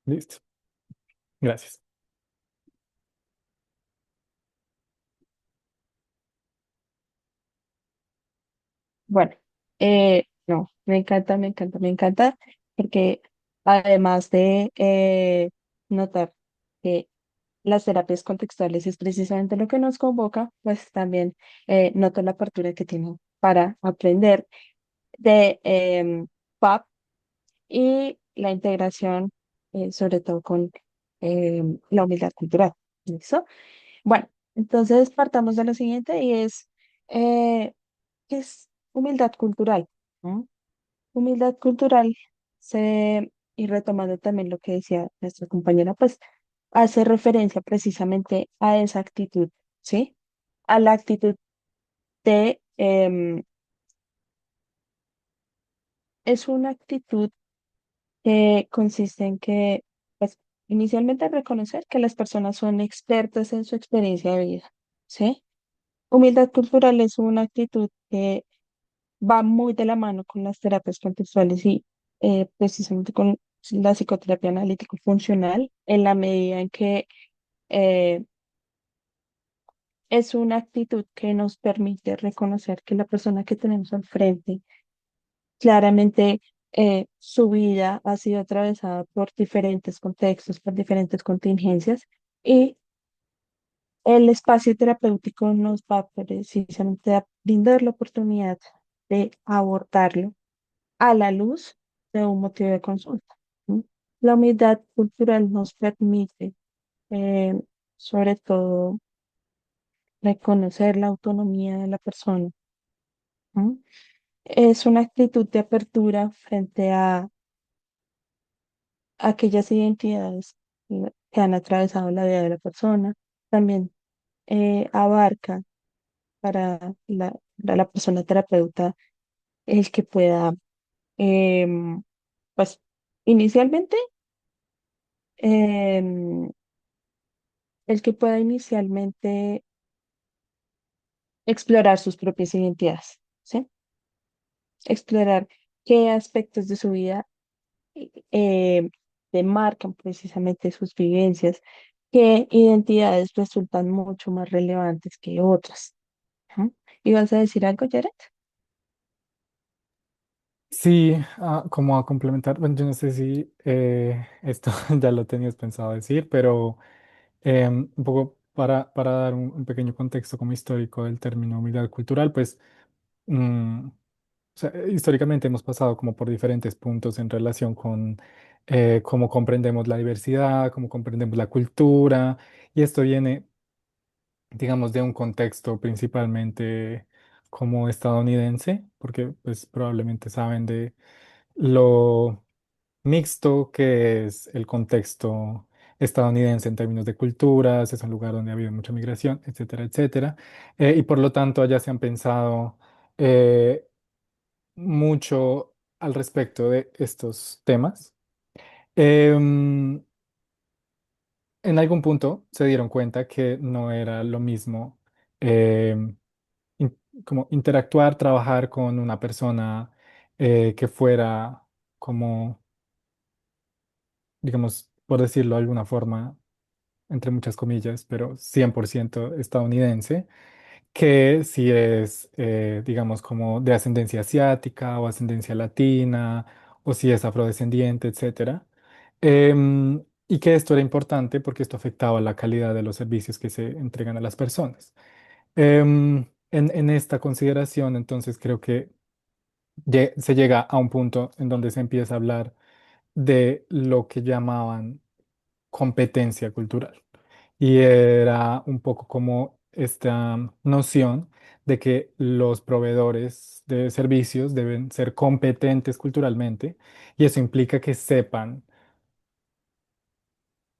Listo. Gracias. Bueno, no, me encanta, me encanta, me encanta, porque además de notar que las terapias contextuales es precisamente lo que nos convoca, pues también noto la apertura que tienen para aprender de PAP y la integración, sobre todo con la humildad cultural. ¿Listo? Bueno, entonces partamos de lo siguiente y es, ¿qué es humildad cultural? ¿No? Humildad cultural y retomando también lo que decía nuestra compañera, pues hace referencia precisamente a esa actitud, ¿sí? A la actitud de, es una actitud que consiste en que, pues, inicialmente reconocer que las personas son expertas en su experiencia de vida, ¿sí? Humildad cultural es una actitud que va muy de la mano con las terapias contextuales y precisamente con la psicoterapia analítico-funcional, en la medida en que eh, es una actitud que nos permite reconocer que la persona que tenemos al frente, claramente su vida ha sido atravesada por diferentes contextos, por diferentes contingencias y el espacio terapéutico nos va precisamente a brindar la oportunidad de abordarlo a la luz de un motivo de consulta. ¿Sí? La humildad cultural nos permite, eh, sobre todo, reconocer la autonomía de la persona. ¿Sí? Es una actitud de apertura frente a aquellas identidades que han atravesado la vida de la persona. También abarca para la persona terapeuta el que pueda, em, pues, inicialmente, em, el que pueda inicialmente explorar sus propias identidades, ¿sí? Explorar qué aspectos de su vida eh, demarcan precisamente sus vivencias, qué identidades resultan mucho más relevantes que otras. Ajá. ¿Y vas a decir algo, Jared? Sí, como a complementar, bueno, yo no sé si esto ya lo tenías pensado decir, pero un poco para dar un pequeño contexto como histórico del término humildad cultural, pues o sea, históricamente hemos pasado como por diferentes puntos en relación con cómo comprendemos la diversidad, cómo comprendemos la cultura, y esto viene, digamos, de un contexto principalmente como estadounidense, porque pues probablemente saben de lo mixto que es el contexto estadounidense en términos de culturas, es un lugar donde ha habido mucha migración, etcétera, etcétera. Y por lo tanto allá se han pensado eh, mucho al respecto de estos temas. Em, en algún punto se dieron cuenta que no era lo mismo em, como interactuar, trabajar con una persona que fuera como, digamos, por decirlo de alguna forma, entre muchas comillas, pero 100% estadounidense, que si es, digamos, como de ascendencia asiática o ascendencia latina, o si es afrodescendiente, etcétera. Y que esto era importante porque esto afectaba la calidad de los servicios que se entregan a las personas. En esta consideración, entonces, creo que se llega a un punto en donde se empieza a hablar de lo que llamaban competencia cultural. Y era un poco como esta noción de que los proveedores de servicios deben ser competentes culturalmente y eso implica que sepan,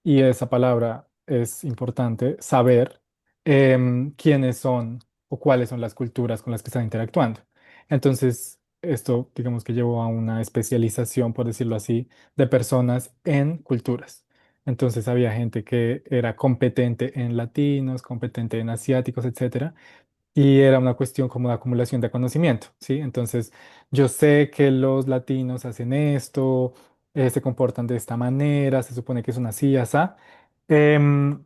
y esa palabra es importante, saber quiénes son o cuáles son las culturas con las que están interactuando. Entonces, esto, digamos que llevó a una especialización, por decirlo así, de personas en culturas. Entonces, había gente que era competente en latinos, competente en asiáticos, etcétera, y era una cuestión como de acumulación de conocimiento, ¿sí? Entonces, yo sé que los latinos hacen esto, se comportan de esta manera, se supone que son así, así. Em,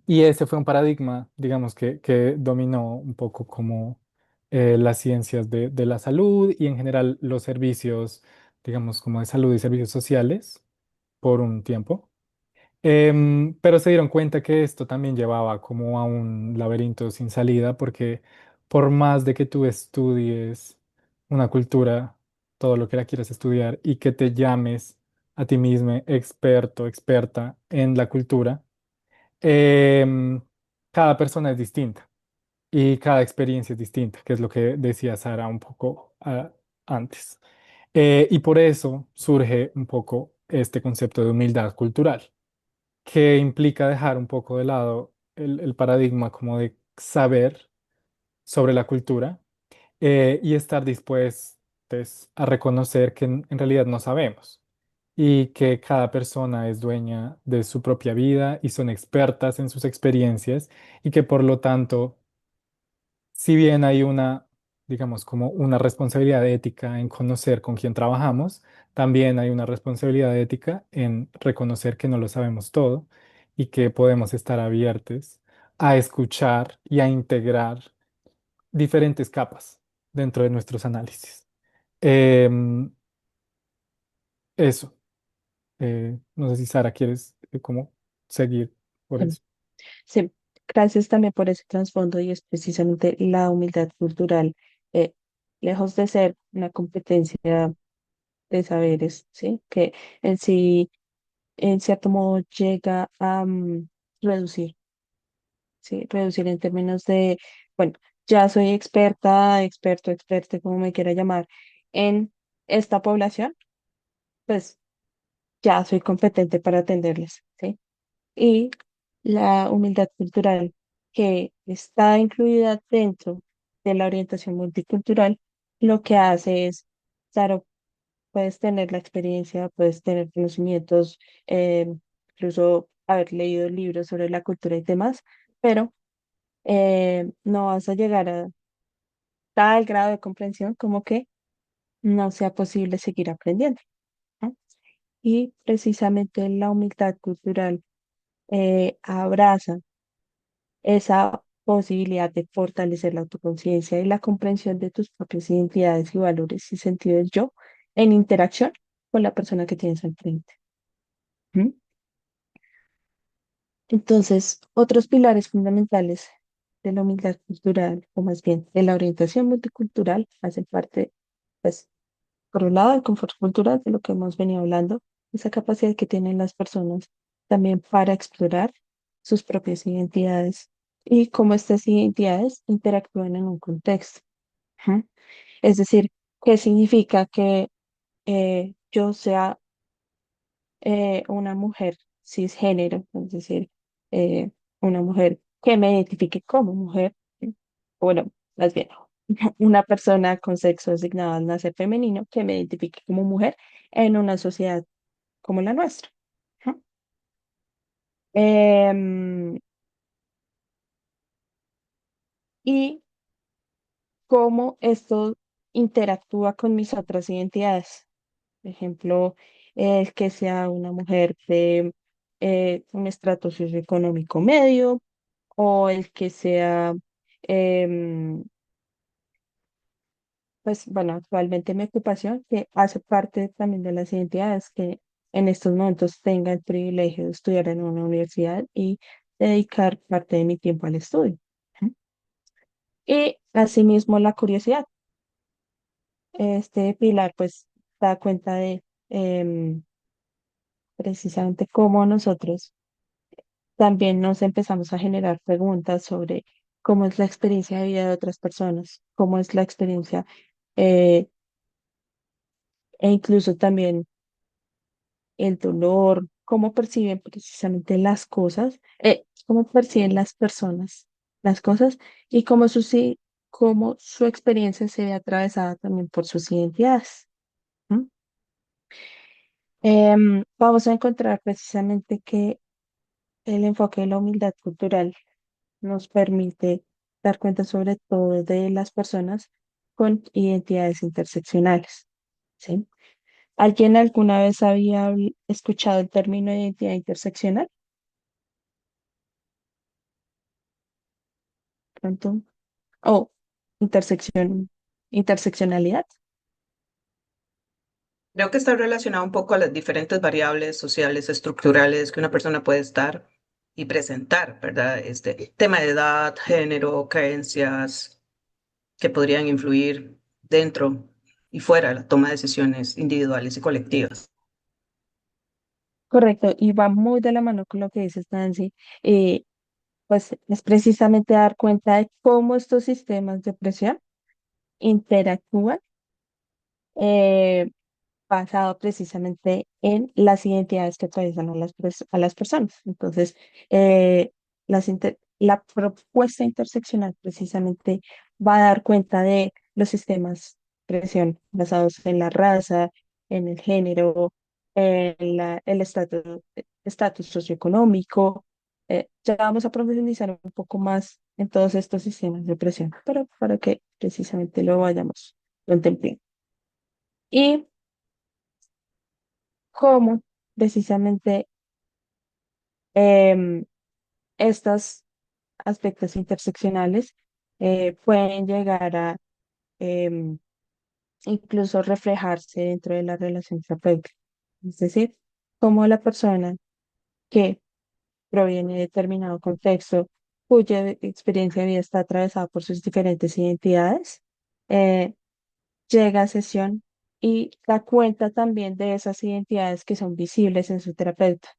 y ese fue un paradigma, digamos, que dominó un poco como las ciencias de la salud y en general los servicios, digamos, como de salud y servicios sociales por un tiempo. Pero se dieron cuenta que esto también llevaba como a un laberinto sin salida, porque por más de que tú estudies una cultura, todo lo que la quieras estudiar, y que te llames a ti mismo experto, experta en la cultura, em, cada persona es distinta y cada experiencia es distinta, que es lo que decía Sara un poco antes. Y por eso surge un poco este concepto de humildad cultural que implica dejar un poco de lado el paradigma como de saber sobre la cultura y estar dispuestos a reconocer que en realidad no sabemos y que cada persona es dueña de su propia vida y son expertas en sus experiencias y que por lo tanto si bien hay una, digamos, como una responsabilidad ética en conocer con quién trabajamos, también hay una responsabilidad ética en reconocer que no lo sabemos todo y que podemos estar abiertos a escuchar y a integrar diferentes capas dentro de nuestros análisis. Em, eso. No sé si Sara quieres como seguir por Em, eso. Sí, gracias también por ese trasfondo y es precisamente la humildad cultural, eh, lejos de ser una competencia de saberes, ¿sí? Que en sí, en cierto modo, llega a reducir, ¿sí? Reducir en términos de, bueno, ya soy experta, experto, experta, como me quiera llamar, en esta población, pues ya soy competente para atenderles, ¿sí? Y la humildad cultural que está incluida dentro de la orientación multicultural, lo que hace es, claro, puedes tener la experiencia, puedes tener conocimientos, incluso haber leído libros sobre la cultura y demás, pero no vas a llegar a tal grado de comprensión como que no sea posible seguir aprendiendo, ¿no? Y precisamente la humildad cultural abraza esa posibilidad de fortalecer la autoconciencia y la comprensión de tus propias identidades y valores y sentido del yo en interacción con la persona que tienes al frente. ¿Mm? Entonces, otros pilares fundamentales de la humildad cultural, o más bien de la orientación multicultural, hacen parte, pues, por un lado, del confort cultural, de lo que hemos venido hablando, esa capacidad que tienen las personas también para explorar sus propias identidades y cómo estas identidades interactúan en un contexto. Ujú. Es decir, ¿qué significa que yo sea una mujer cisgénero? Es decir, eh, una mujer que me identifique como mujer, ¿sí? Bueno, más bien, una persona con sexo asignado al nacer femenino que me identifique como mujer en una sociedad como la nuestra. Ujú. Em, y cómo esto interactúa con mis otras identidades. Por ejemplo, el que sea una mujer de un estrato socioeconómico medio o el que sea, em, pues bueno, actualmente mi ocupación, que hace parte también de las identidades, que en estos momentos tenga el privilegio de estudiar en una universidad y dedicar parte de mi tiempo al estudio. Ujú. Y asimismo la curiosidad. Este pilar pues da cuenta de precisamente cómo nosotros también nos empezamos a generar preguntas sobre cómo es la experiencia de vida de otras personas, cómo es la experiencia eh, e incluso también el dolor, cómo perciben precisamente las cosas, cómo perciben las personas las cosas y cómo su experiencia se ve atravesada también por sus identidades. ¿M? Vamos a encontrar precisamente que el enfoque de la humildad cultural nos permite dar cuenta sobre todo de las personas con identidades interseccionales, ¿sí? ¿Alguien alguna vez había escuchado el término identidad interseccional? Pronto. O interseccionalidad. Creo que está relacionado un poco a las diferentes variables sociales, estructurales que una persona puede estar y presentar, ¿verdad? Este tema de edad, género, creencias que podrían influir dentro y fuera de la toma de decisiones individuales y colectivas. Correcto, y va muy de la mano con lo que dices, Nancy. eh, pues es precisamente dar cuenta de cómo estos sistemas de presión interactúan, eh, basado precisamente en las identidades que atraviesan a a las personas. Entonces, la propuesta interseccional precisamente va a dar cuenta de los sistemas de presión basados en la raza, en el género, en el estatus socioeconómico. Ya vamos a profundizar un poco más en todos estos sistemas de presión, pero para que precisamente lo vayamos contemplando. Y cómo precisamente em, estos aspectos interseccionales pueden llegar a em, incluso reflejarse dentro de la relación terapéutica. Es decir, cómo la persona que proviene de determinado contexto, cuya experiencia de vida está atravesada por sus diferentes identidades, eh, llega a sesión y da cuenta también de esas identidades que son visibles en su terapeuta,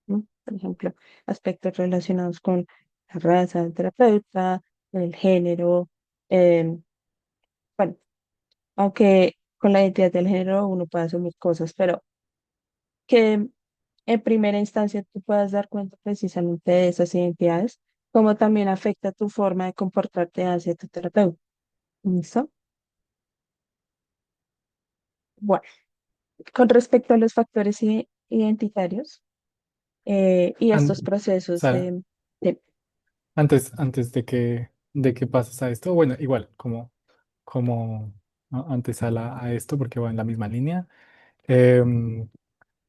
¿no? Por ejemplo, aspectos relacionados con la raza del terapeuta, el género, em, bueno, aunque con la identidad del género uno puede asumir cosas, pero que en primera instancia tú puedas dar cuenta precisamente de esas identidades, como también afecta tu forma de comportarte hacia tu terapeuta. ¿Listo? Bueno, con respecto a los factores identitarios y estos procesos Sara, de- antes de que pases a esto, bueno, igual, como antes a esto, porque va en la misma línea. em,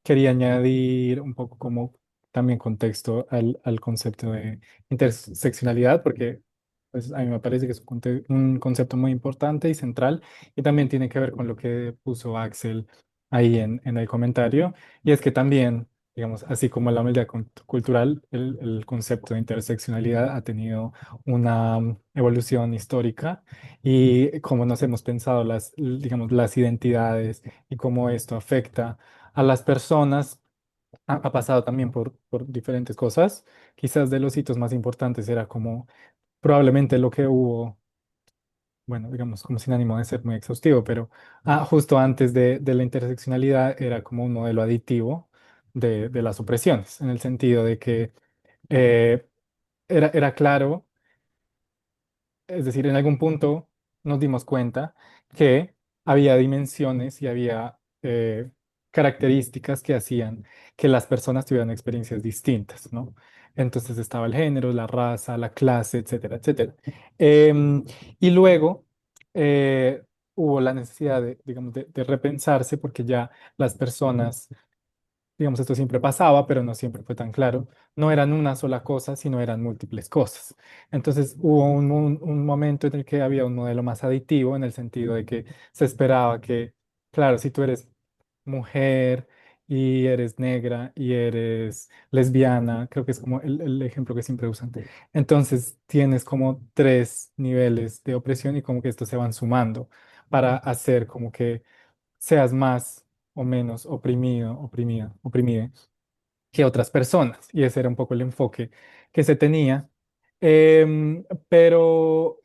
Quería añadir un poco como también contexto al concepto de interseccionalidad, porque pues, a mí me parece que es un concepto muy importante y central, y también tiene que ver con lo que puso Axel ahí en el comentario, y es que también, digamos, así como la humildad cultural, el concepto de interseccionalidad ha tenido una evolución histórica, y cómo nos hemos pensado digamos, las identidades y cómo esto afecta a las personas. Ha pasado también por diferentes cosas. Quizás de los hitos más importantes era como probablemente lo que hubo, bueno, digamos, como sin ánimo de ser muy exhaustivo, pero justo antes de la interseccionalidad era como un modelo aditivo de las opresiones, en el sentido de que eh, era claro, es decir, en algún punto nos dimos cuenta que había dimensiones y había características que hacían que las personas tuvieran experiencias distintas, ¿no? Entonces estaba el género, la raza, la clase, etcétera, etcétera. Em, y luego eh, hubo la necesidad de, digamos, de repensarse porque ya las personas, digamos, esto siempre pasaba, pero no siempre fue tan claro. No eran una sola cosa, sino eran múltiples cosas. Entonces hubo un momento en el que había un modelo más aditivo, en el sentido de que se esperaba que, claro, si tú eres mujer y eres negra y eres lesbiana, creo que es como el ejemplo que siempre usan. Entonces tienes como tres niveles de opresión y como que estos se van sumando para hacer como que seas más o menos oprimido, oprimida que otras personas. Y ese era un poco el enfoque que se tenía. Pero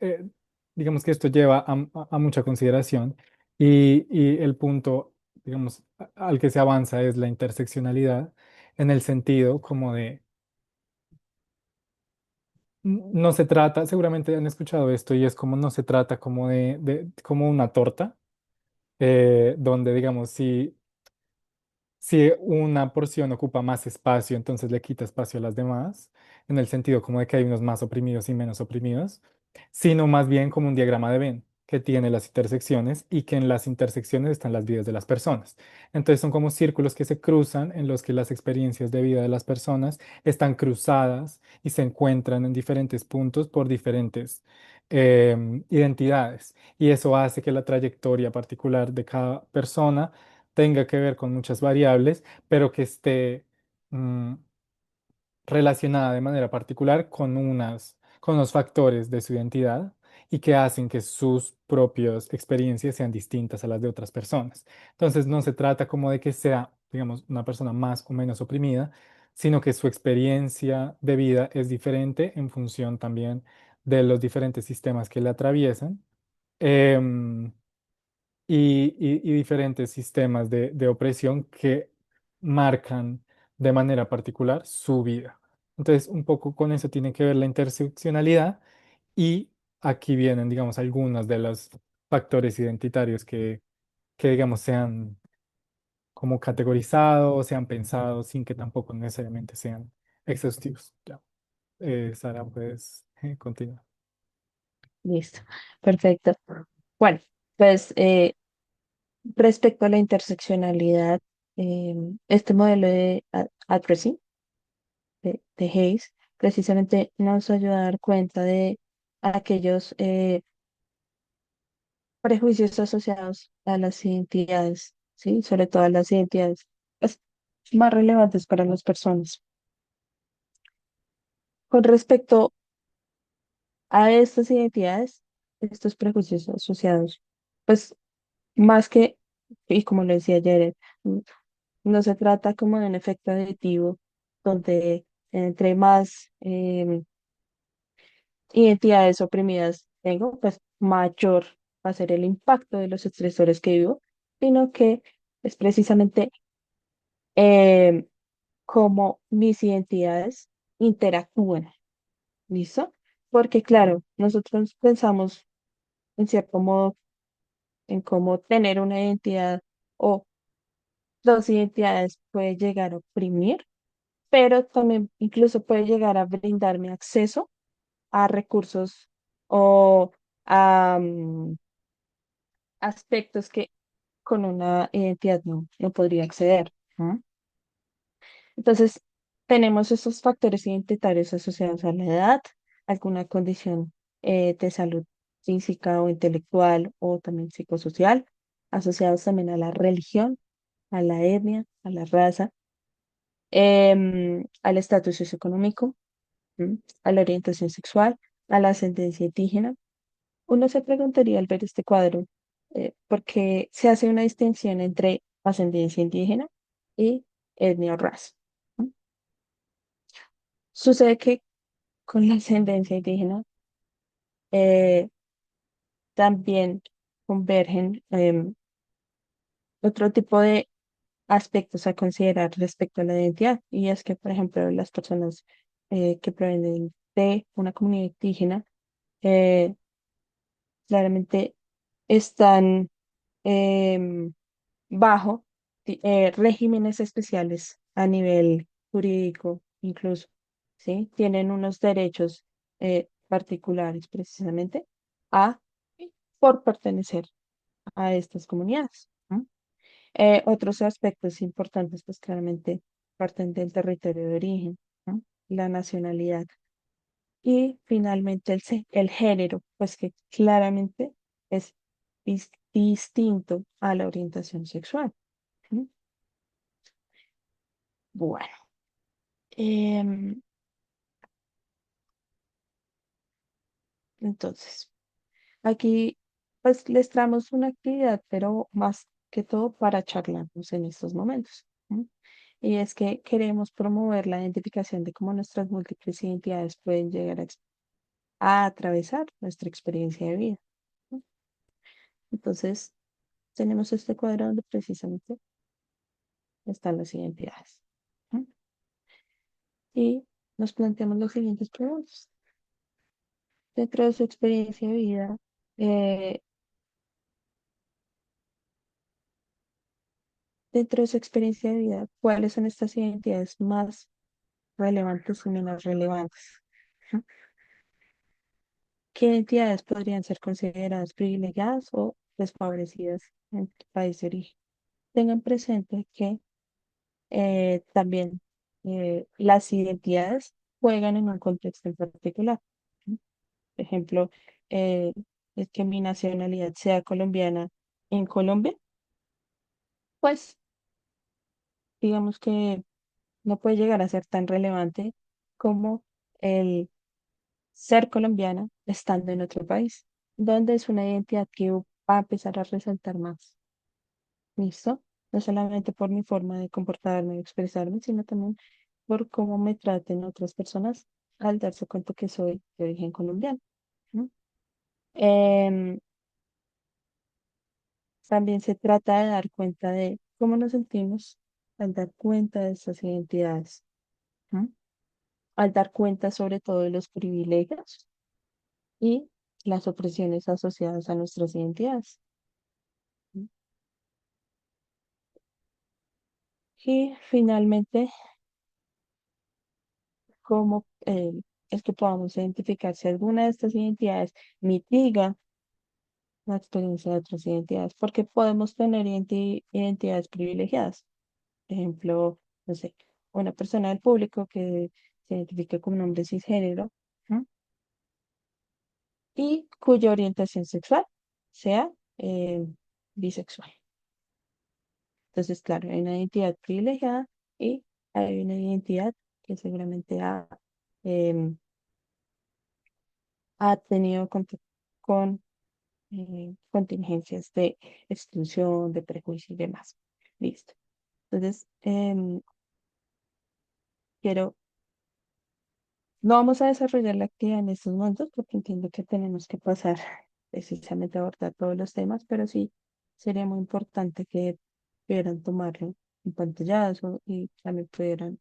digamos que esto lleva a mucha consideración y el punto, digamos, al que se avanza es la interseccionalidad en el sentido como de, no se trata, seguramente han escuchado esto y es como no se trata como como una torta, donde digamos, si una porción ocupa más espacio, entonces le quita espacio a las demás, en el sentido como de que hay unos más oprimidos y menos oprimidos, sino más bien como un diagrama de Venn, que tiene las intersecciones y que en las intersecciones están las vidas de las personas. Entonces son como círculos que se cruzan en los que las experiencias de vida de las personas están cruzadas y se encuentran en diferentes puntos por diferentes identidades. Y eso hace que la trayectoria particular de cada persona tenga que ver con muchas variables, pero que esté mm, relacionada de manera particular con unos factores de su identidad y que hacen que sus propias experiencias sean distintas a las de otras personas. Entonces no se trata como de que sea, digamos, una persona más o menos oprimida, sino que su experiencia de vida es diferente en función también de los diferentes sistemas que le atraviesan. Em, y diferentes sistemas de opresión que marcan de manera particular su vida. Entonces, un poco con eso tiene que ver la interseccionalidad y aquí vienen, digamos, algunos de los factores identitarios que digamos, sean como categorizados, sean pensados, sin que tampoco necesariamente sean exhaustivos. Ya. Sara, puedes continuar. Listo, perfecto. Bueno, pues respecto a la interseccionalidad, este modelo de addressing de Hayes precisamente nos ayuda a dar cuenta de aquellos prejuicios asociados a las identidades, ¿sí? Sobre todo a las identidades pues, más relevantes para las personas. Con respecto a estas identidades, estos prejuicios asociados, pues más que, y como lo decía ayer, no se trata como de un efecto aditivo donde entre más identidades oprimidas tengo, pues mayor va a ser el impacto de los estresores que vivo, sino que es precisamente eh, cómo mis identidades interactúan, ¿listo? Porque claro, nosotros pensamos en cierto modo en cómo tener una identidad o dos identidades puede llegar a oprimir, pero también incluso puede llegar a brindarme acceso a recursos o a aspectos que con una identidad no podría acceder. ¿No? Entonces, tenemos estos factores identitarios asociados a la edad, alguna condición de salud física o intelectual o también psicosocial, asociados también a la religión, a la etnia, a la raza, al estatus socioeconómico, ¿m? A la orientación sexual, a la ascendencia indígena. Uno se preguntaría al ver este cuadro, ¿por qué se hace una distinción entre ascendencia indígena y etnia o raza? ¿No? Sucede que con la ascendencia indígena eh, también convergen otro tipo de aspectos a considerar respecto a la identidad, y es que, por ejemplo, las personas que provienen de una comunidad indígena eh, claramente están em, bajo regímenes especiales a nivel jurídico, incluso, ¿sí? Tienen unos derechos particulares precisamente a por pertenecer a estas comunidades. ¿No? Otros aspectos importantes, pues claramente parten del territorio de origen, ¿no? La nacionalidad y finalmente el género, pues que claramente es distinto a la orientación sexual. ¿Sí? Bueno, em, entonces, aquí pues les traemos una actividad, pero más que todo para charlarnos en estos momentos. ¿Sí? Y es que queremos promover la identificación de cómo nuestras múltiples identidades pueden llegar a atravesar nuestra experiencia de vida. ¿Sí? Entonces, tenemos este cuadro donde precisamente están las identidades. ¿Sí? Y nos planteamos las siguientes preguntas. Dentro de su experiencia de vida, eh, dentro de su experiencia de vida, ¿cuáles son estas identidades más relevantes y menos relevantes? Ujú. ¿Qué entidades podrían ser consideradas privilegiadas o desfavorecidas en el país de origen? Tengan presente que también las identidades juegan en un contexto en particular. ¿Sí? Por ejemplo, eh, es que mi nacionalidad sea colombiana en Colombia, pues digamos que no puede llegar a ser tan relevante como el ser colombiana estando en otro país, donde es una identidad que va a empezar a resaltar más. ¿Listo? No solamente por mi forma de comportarme y expresarme, sino también por cómo me traten otras personas al darse cuenta que soy de origen colombiano. ¿No? Em, También se trata de dar cuenta de cómo nos sentimos al dar cuenta de estas identidades, ¿no? Al dar cuenta sobre todo de los privilegios y las opresiones asociadas a nuestras identidades. ¿No? Y finalmente, cómo es que podamos identificar si alguna de estas identidades mitiga la experiencia de otras identidades, porque podemos tener identidades privilegiadas. Por ejemplo, no sé, una persona del público que se identifique como un hombre cisgénero, ¿no? Y cuya orientación sexual sea bisexual. Entonces, claro, hay una identidad privilegiada y hay una identidad que seguramente em, ha tenido contacto con contingencias de exclusión, de prejuicio y demás. Listo. Entonces, quiero, no vamos a desarrollar la actividad en estos momentos porque entiendo que tenemos que pasar precisamente a abordar todos los temas, pero sí sería muy importante que pudieran tomarlo en pantallazo y también pudieran,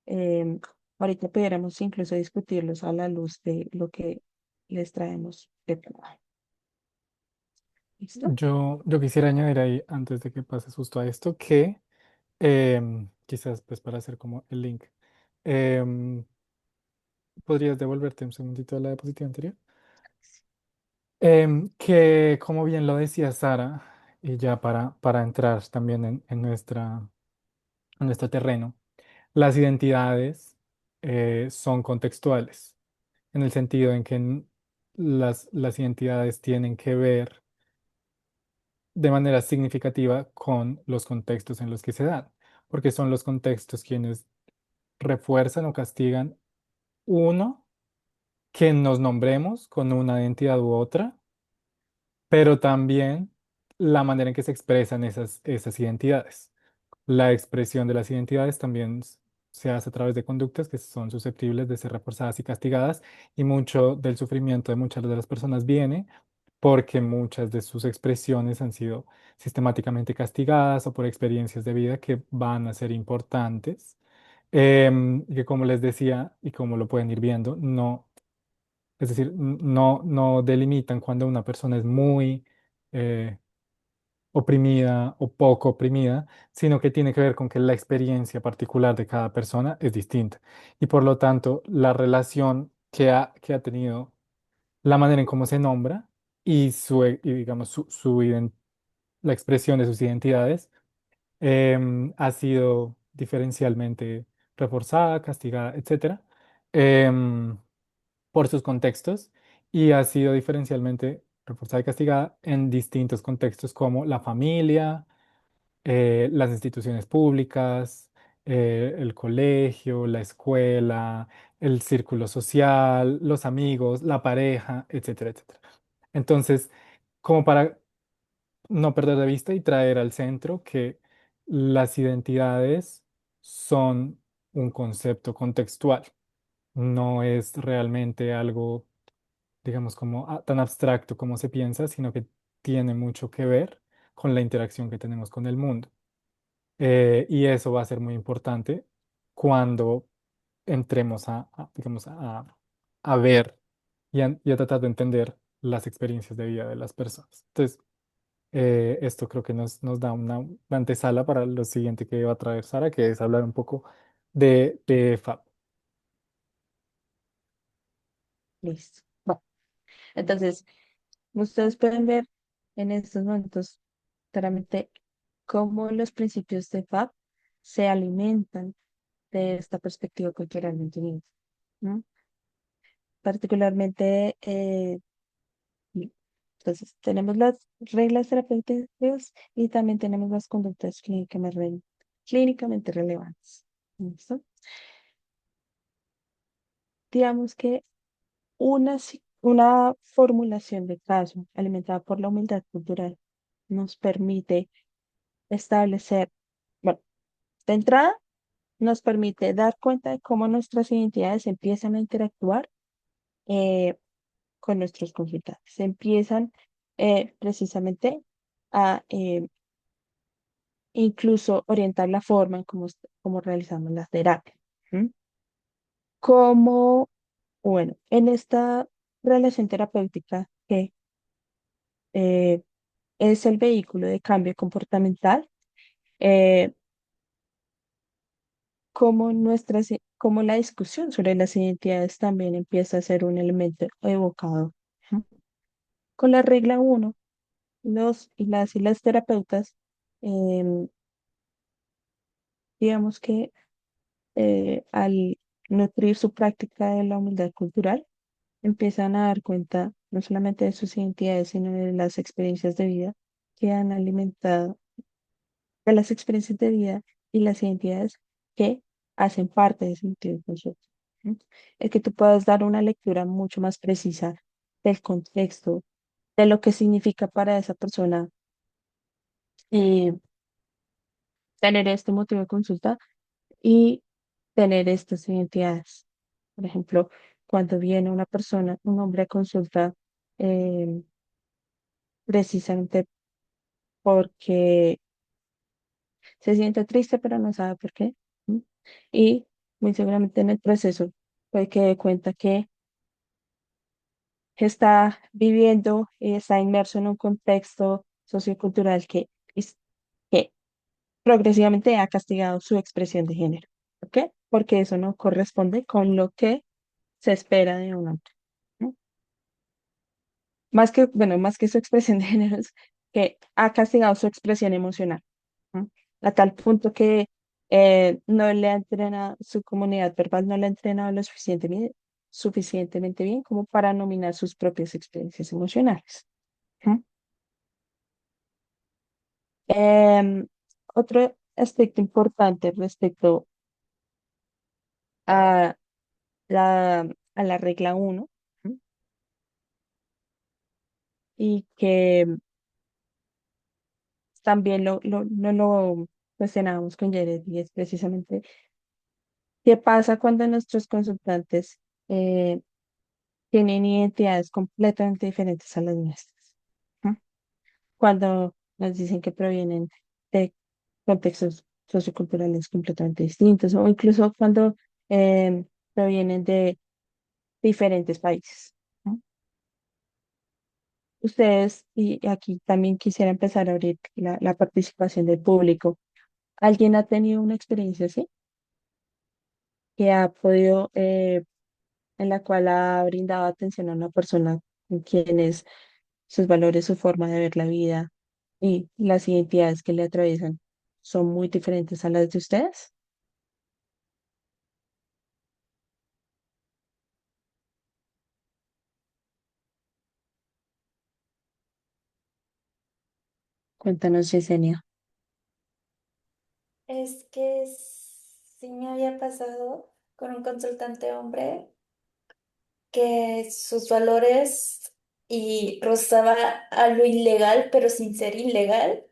em, ahorita pudiéramos incluso discutirlos a la luz de lo que les traemos preparado. ¿Listo? Yo quisiera añadir ahí, antes de que pases justo a esto, que quizás pues para hacer como el link, em, ¿podrías devolverte un segundito a la diapositiva anterior? Que como bien lo decía Sara, y ya para entrar también en nuestro terreno, las identidades son contextuales, en el sentido en que las identidades tienen que ver de manera significativa con los contextos en los que se dan, porque son los contextos quienes refuerzan o castigan uno, que nos nombremos con una identidad u otra, pero también la manera en que se expresan esas identidades. La expresión de las identidades también se hace a través de conductas que son susceptibles de ser reforzadas y castigadas, y mucho del sufrimiento de muchas de las personas viene porque muchas de sus expresiones han sido sistemáticamente castigadas o por experiencias de vida que van a ser importantes, y que como les decía y como lo pueden ir viendo, no, es decir, no delimitan cuando una persona es muy eh, oprimida o poco oprimida, sino que tiene que ver con que la experiencia particular de cada persona es distinta. Y por lo tanto, la relación que ha tenido, la manera en cómo se nombra y, y digamos, la expresión de sus identidades ha sido diferencialmente reforzada, castigada, etcétera, em, por sus contextos, y ha sido diferencialmente reforzada y castigada en distintos contextos como la familia, las instituciones públicas, el colegio, la escuela, el círculo social, los amigos, la pareja, etcétera, etcétera. Entonces, como para no perder de vista y traer al centro que las identidades son un concepto contextual, no es realmente algo, digamos, como tan abstracto como se piensa, sino que tiene mucho que ver con la interacción que tenemos con el mundo. Y eso va a ser muy importante cuando entremos digamos, a ver y a tratar de entender las experiencias de vida de las personas. Entonces, esto creo que nos da una antesala para lo siguiente que va a traer Sara, que es hablar un poco de FAB. Listo. Bueno. Entonces, ustedes pueden ver en estos momentos claramente cómo los principios de FAB se alimentan de esta perspectiva culturalmente unida, ¿no? Particularmente, y- entonces, tenemos las reglas terapéuticas y también tenemos las conductas clínicamente relevantes. ¿Listo? Digamos que una formulación de caso alimentada por la humildad cultural nos permite establecer, bueno, de entrada, nos permite dar cuenta de cómo nuestras identidades empiezan a interactuar eh, con nuestros consultantes. Empiezan precisamente a incluso orientar la forma en cómo realizamos las terapias. ¿M? Como, bueno, en esta relación terapéutica que eh, es el vehículo de cambio comportamental, eh, como la discusión sobre las identidades también empieza a ser un elemento evocado. ¿M? Con la regla uno y las terapeutas, em, digamos que al nutrir su práctica de la humildad cultural, empiezan a dar cuenta no solamente de sus identidades, sino de las experiencias de vida que han alimentado, de las experiencias de vida y las identidades que hacen parte de ese sentido de consulta. ¿Sí? El que tú puedas dar una lectura mucho más precisa del contexto, de lo que significa para esa persona eh, tener este motivo de consulta y tener estas identidades. Por ejemplo, cuando viene una persona, un hombre a consulta, eh, precisamente porque se siente triste, pero no sabe por qué. ¿M? Y muy seguramente en el proceso puede que dé cuenta que está viviendo y está inmerso en un contexto sociocultural que progresivamente ha castigado su expresión de género. ¿Por qué? Porque eso no corresponde con lo que se espera de un hombre. ¿No? Más que, bueno, más que su expresión de género, es que ha castigado su expresión emocional, ¿no? A tal punto que no le ha entrenado, su comunidad verbal no le ha entrenado suficientemente bien como para nominar sus propias experiencias emocionales. ¿No? Em, Otro aspecto importante respecto a a la regla uno, ¿no? Y que también no lo cuestionábamos con Jared, y es precisamente qué pasa cuando nuestros consultantes eh, tienen identidades completamente diferentes a las nuestras. ¿No? Cuando nos dicen que provienen de contextos socioculturales completamente distintos o incluso cuando provienen de diferentes países. ¿No? Ustedes, y aquí también quisiera empezar a abrir la participación del público. ¿Alguien ha tenido una experiencia así? Que ha podido, en la cual ha brindado atención a una persona con quienes sus valores, su forma de ver la vida y las identidades que le atraviesan son muy diferentes a las de ustedes? Cuéntanos, Yesenia. Es que sí me había pasado con un consultante hombre que sus valores y rozaba a lo ilegal, pero sin ser ilegal,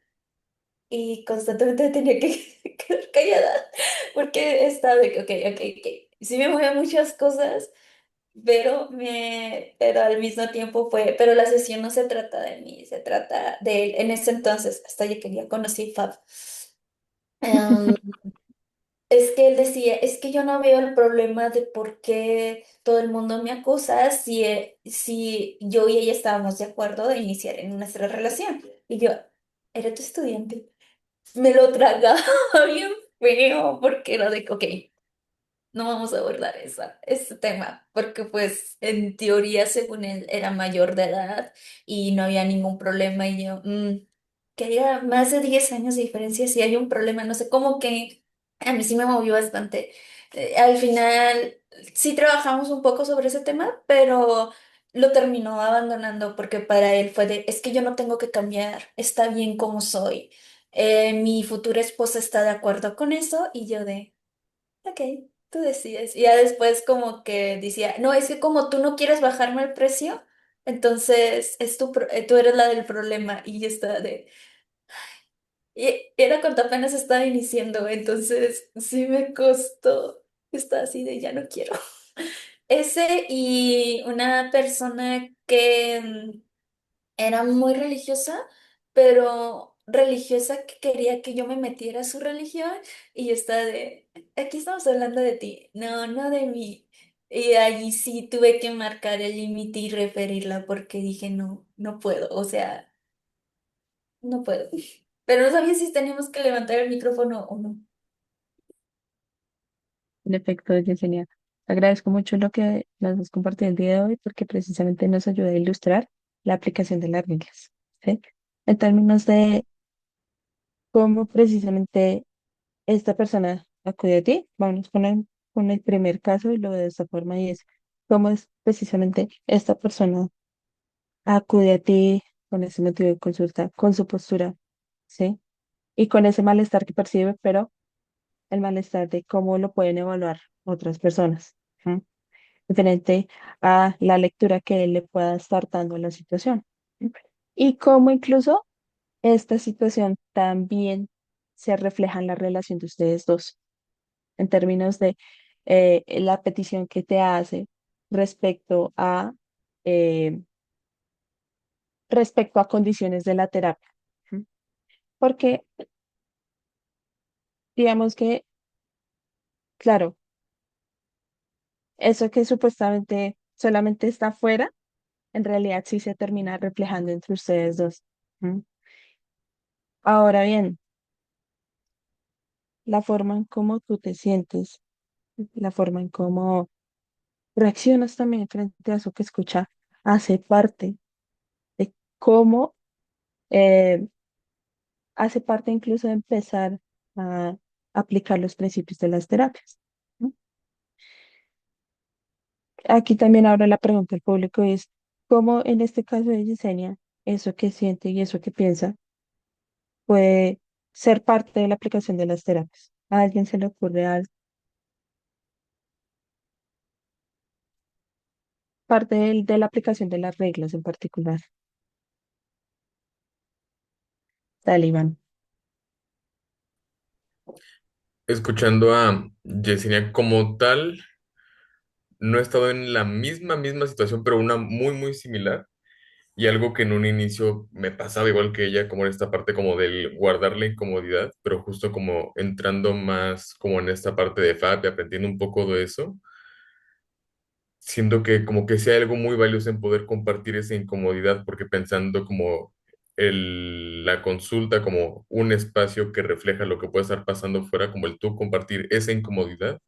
y constantemente tenía que quedar callada porque estaba de que, ok, ok, ok. Sí me mueven muchas cosas, pero al mismo tiempo pero la sesión no se trata de mí, se trata de él. En ese entonces, hasta yo que ya conocí Fab. Es que él decía, es que yo no veo el problema de por qué todo el mundo me acusa si yo y ella estábamos de acuerdo de iniciar en nuestra relación. Y yo, era tu estudiante. Me lo tragaba bien feo porque era de, ok. no vamos a abordar ese tema, porque pues en teoría, según él, era mayor de edad y no había ningún problema y yo, que haya más de 10 años de diferencia, si hay un problema, no sé, como que a mí sí me movió bastante. Al final, sí trabajamos un poco sobre ese tema, pero lo terminó abandonando porque para él fue de, es que yo no tengo que cambiar, está bien como soy. Mi futura esposa está de acuerdo con eso y yo de... Ok, tú decides. Y ya después como que decía, no, es que como tú no quieres bajarme el precio, entonces tú eres la del problema y yo estaba de... Y era cuando apenas estaba iniciando, entonces sí me costó. Estaba así de ya no quiero. Ese y una persona que era muy religiosa, pero religiosa que quería que yo me metiera a su religión y yo estaba de, aquí estamos hablando de ti, no, no de mí. Y allí sí tuve que marcar el límite y referirla porque dije, no, no puedo, o sea, no puedo. Pero no sabía si teníamos que levantar el micrófono o no. En efecto, Yesenia, agradezco mucho lo que nos has compartido el día de hoy porque precisamente nos ayuda a ilustrar la aplicación de las reglas, ¿sí? En términos de cómo precisamente esta persona acude a ti, vamos con el primer caso y lo de esta forma y es cómo es precisamente esta persona acude a ti con ese motivo de consulta, con su postura, ¿sí? Y con ese malestar que percibe, pero el malestar de cómo lo pueden evaluar otras personas, ¿sí? Diferente a la lectura que él le pueda estar dando a la situación. ¿Sí? Y cómo incluso esta situación también se refleja en la relación de ustedes dos, en términos de la petición que te hace respecto a, eh, respecto a condiciones de la terapia. ¿Sí? Porque digamos que, claro, eso que supuestamente solamente está afuera, en realidad sí se termina reflejando entre ustedes dos. ¿Mm? Ahora bien, la forma en cómo tú te sientes, la forma en cómo reaccionas también frente a eso que escucha, hace parte de cómo, eh, hace parte incluso de empezar a aplicar los principios de las terapias. ¿No? Aquí también ahora la pregunta del público es, ¿cómo en este caso de Yesenia, eso que siente y eso que piensa puede ser parte de la aplicación de las terapias? ¿A alguien se le ocurre algo? Parte de la aplicación de las reglas en particular. Talibán. Escuchando a Yesenia como tal, no he estado en la misma situación, pero una muy similar. Y algo que en un inicio me pasaba igual que ella, como en esta parte como del guardar la incomodidad, pero justo como entrando más como en esta parte de FAP y aprendiendo un poco de eso, siento que como que sea algo muy valioso en poder compartir esa incomodidad, porque pensando como la consulta como un espacio que refleja lo que puede estar pasando fuera, como el tú compartir esa incomodidad,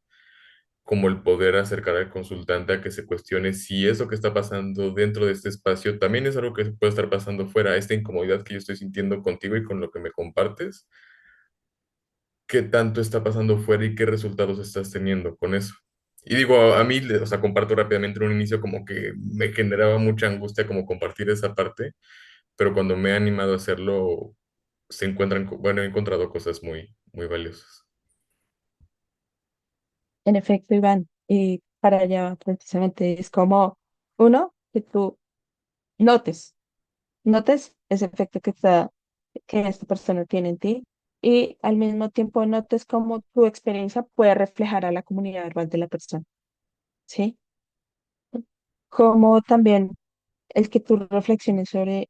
como el poder acercar al consultante a que se cuestione si eso que está pasando dentro de este espacio también es algo que puede estar pasando fuera, esta incomodidad que yo estoy sintiendo contigo y con lo que me compartes, qué tanto está pasando fuera y qué resultados estás teniendo con eso. Y digo, a mí, o sea, comparto rápidamente en un inicio como que me generaba mucha angustia como compartir esa parte, pero cuando me he animado a hacerlo, se encuentran, bueno, he encontrado cosas muy valiosas. En efecto, Iván, y para allá precisamente es como uno, que tú notes ese efecto que esta persona tiene en ti y al mismo tiempo notes cómo tu experiencia puede reflejar a la comunidad verbal de la persona, ¿sí? Como también el que tú reflexiones sobre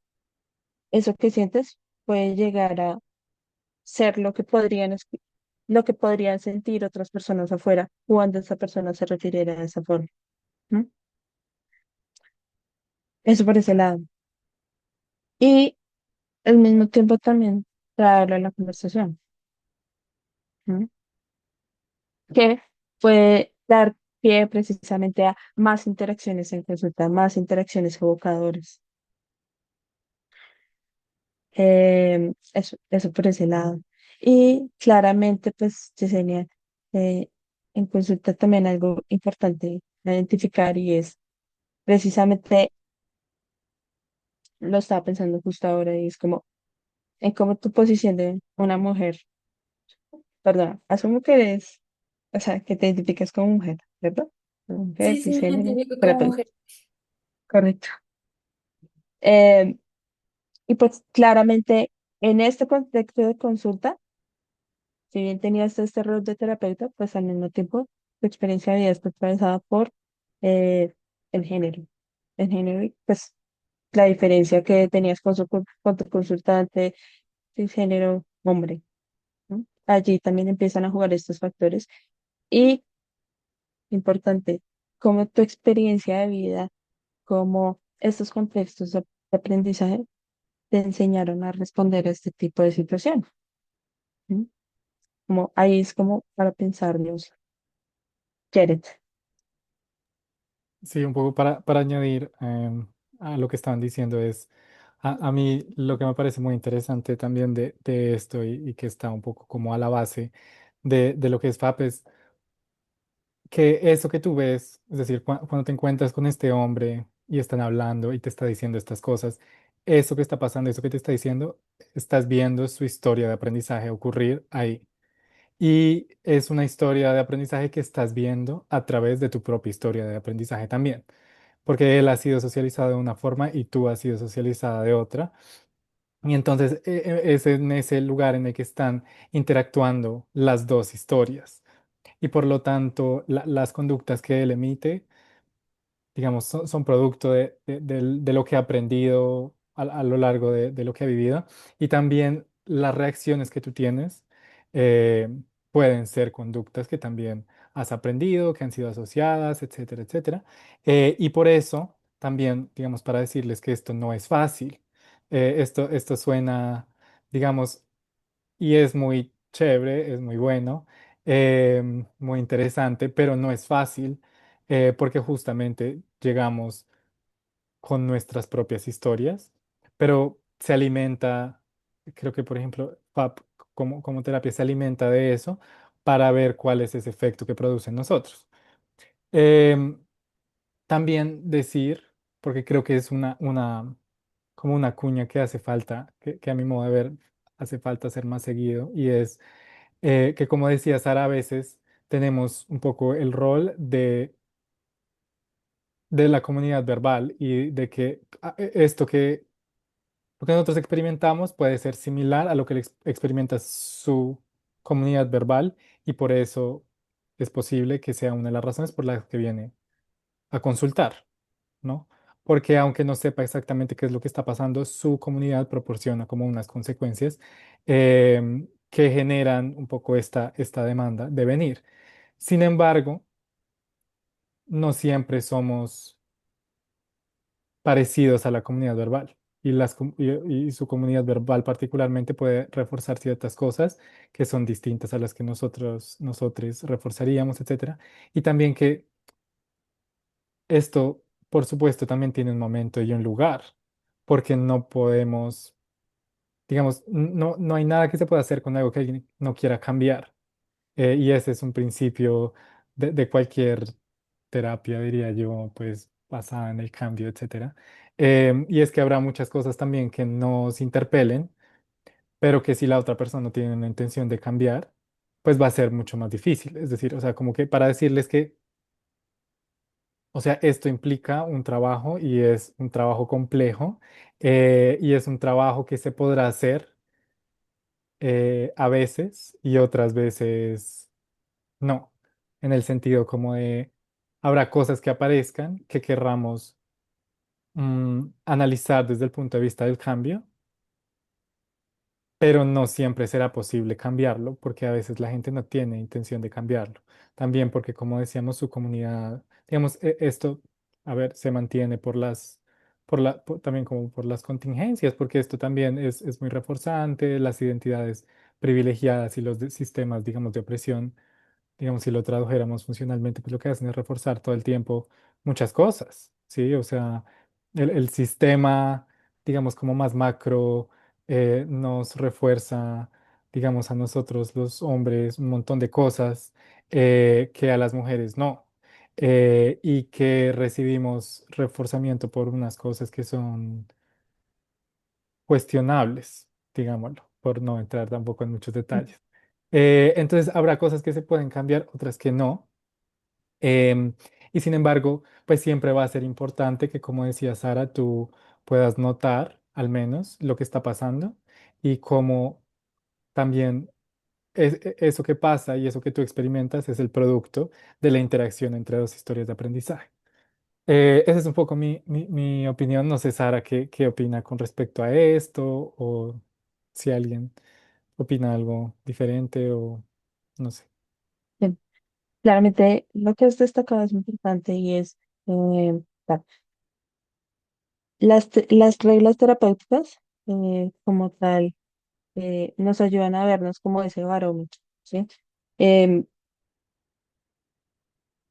eso que sientes puede llegar a ser lo que podrían sentir otras personas afuera cuando esa persona se refiriera de esa forma. ¿No? Eso por ese lado. Y al mismo tiempo también traerlo a la conversación. ¿No? Que puede dar pie precisamente a más interacciones en consulta, más interacciones evocadoras. Eso por ese lado. Y claramente, pues, Yesenia, en consulta también algo importante a identificar y es precisamente, lo estaba pensando justo ahora, y es como en cómo tu posición de una mujer, perdón, asumo que eres, o sea, que te identificas como mujer, ¿verdad? Como mujer, Sí, sí, me cisgénero, identifico como terapeuta, mujer. correcto. Eh, y pues claramente en este contexto de consulta, si bien tenías este rol de terapeuta, pues al mismo tiempo tu experiencia de vida está atravesada por eh, el género. El género, y pues la diferencia que tenías con tu consultante, el género hombre, ¿no? Allí también empiezan a jugar estos factores. Y, importante, como tu experiencia de vida, como estos contextos de aprendizaje te enseñaron a responder a este tipo de situaciones. ¿No? Como ahí es como para pensarnos, Jared. Sí, un poco para añadir a lo que estaban diciendo es, a mí lo que me parece muy interesante también de esto y que está un poco como a la base de lo que es FAP es que eso que tú ves, es decir, cuando te encuentras con este hombre y están hablando y te está diciendo estas cosas, eso que está pasando, eso que te está diciendo, estás viendo su historia de aprendizaje ocurrir ahí. Y es una historia de aprendizaje que estás viendo a través de tu propia historia de aprendizaje también, porque él ha sido socializado de una forma y tú has sido socializada de otra. Y entonces es en ese lugar en el que están interactuando las dos historias. Y por lo tanto, las conductas que él emite digamos, son producto de lo que ha aprendido a lo largo de lo que ha vivido. Y también las reacciones que tú tienes eh, pueden ser conductas que también has aprendido, que han sido asociadas, etcétera, etcétera. Y por eso también, digamos, para decirles que esto no es fácil. Esto suena, digamos, y es muy chévere, es muy bueno, muy interesante, pero no es fácil porque justamente llegamos con nuestras propias historias, pero se alimenta, creo que por ejemplo, PAP como terapia se alimenta de eso para ver cuál es ese efecto que produce en nosotros. Em, También decir, porque creo que es como una cuña que hace falta, que a mi modo de ver hace falta hacer más seguido, y es que como decía Sara, a veces tenemos un poco el rol de la comunidad verbal y de que esto que lo que nosotros experimentamos puede ser similar a lo que experimenta su comunidad verbal y por eso es posible que sea una de las razones por las que viene a consultar, ¿no? Porque aunque no sepa exactamente qué es lo que está pasando, su comunidad proporciona como unas consecuencias que generan un poco esta demanda de venir. Sin embargo, no siempre somos parecidos a la comunidad verbal y su comunidad verbal particularmente puede reforzar ciertas cosas que son distintas a las que nosotros reforzaríamos, etcétera. Y también que esto, por supuesto, también tiene un momento y un lugar, porque no podemos, digamos, no hay nada que se pueda hacer con algo que alguien no quiera cambiar. Y ese es un principio de cualquier terapia, diría yo, pues basada en el cambio, etcétera. Y es que habrá muchas cosas también que nos interpelen, pero que si la otra persona no tiene una intención de cambiar, pues va a ser mucho más difícil. Es decir, o sea, como que para decirles que o sea, esto implica un trabajo y es un trabajo complejo y es un trabajo que se podrá hacer a veces y otras veces no, en el sentido como de habrá cosas que aparezcan que querramos analizar desde el punto de vista del cambio pero no siempre será posible cambiarlo porque a veces la gente no tiene intención de cambiarlo. También porque, como decíamos, su comunidad, digamos, esto, a ver, se mantiene también como por las contingencias, porque esto también es muy reforzante, las identidades privilegiadas y los sistemas, digamos, de opresión digamos, si lo tradujéramos funcionalmente, pues lo que hacen es reforzar todo el tiempo muchas cosas, ¿sí? O sea, el sistema, digamos, como más macro, nos refuerza, digamos, a nosotros los hombres un montón de cosas que a las mujeres no. Y que recibimos reforzamiento por unas cosas que son cuestionables, digámoslo, por no entrar tampoco en muchos detalles. Entonces, habrá cosas que se pueden cambiar, otras que no. Em, y sin embargo, pues siempre va a ser importante que, como decía Sara, tú puedas notar al menos lo que está pasando y cómo también eso que pasa y eso que tú experimentas es el producto de la interacción entre dos historias de aprendizaje. Esa es un poco mi opinión. No sé, Sara, qué opina con respecto a esto o si alguien opina algo diferente o no sé. Bien, claramente lo que has destacado es muy importante y es claro, las reglas terapéuticas como tal nos ayudan a vernos como ese barómetro, ¿sí? Em,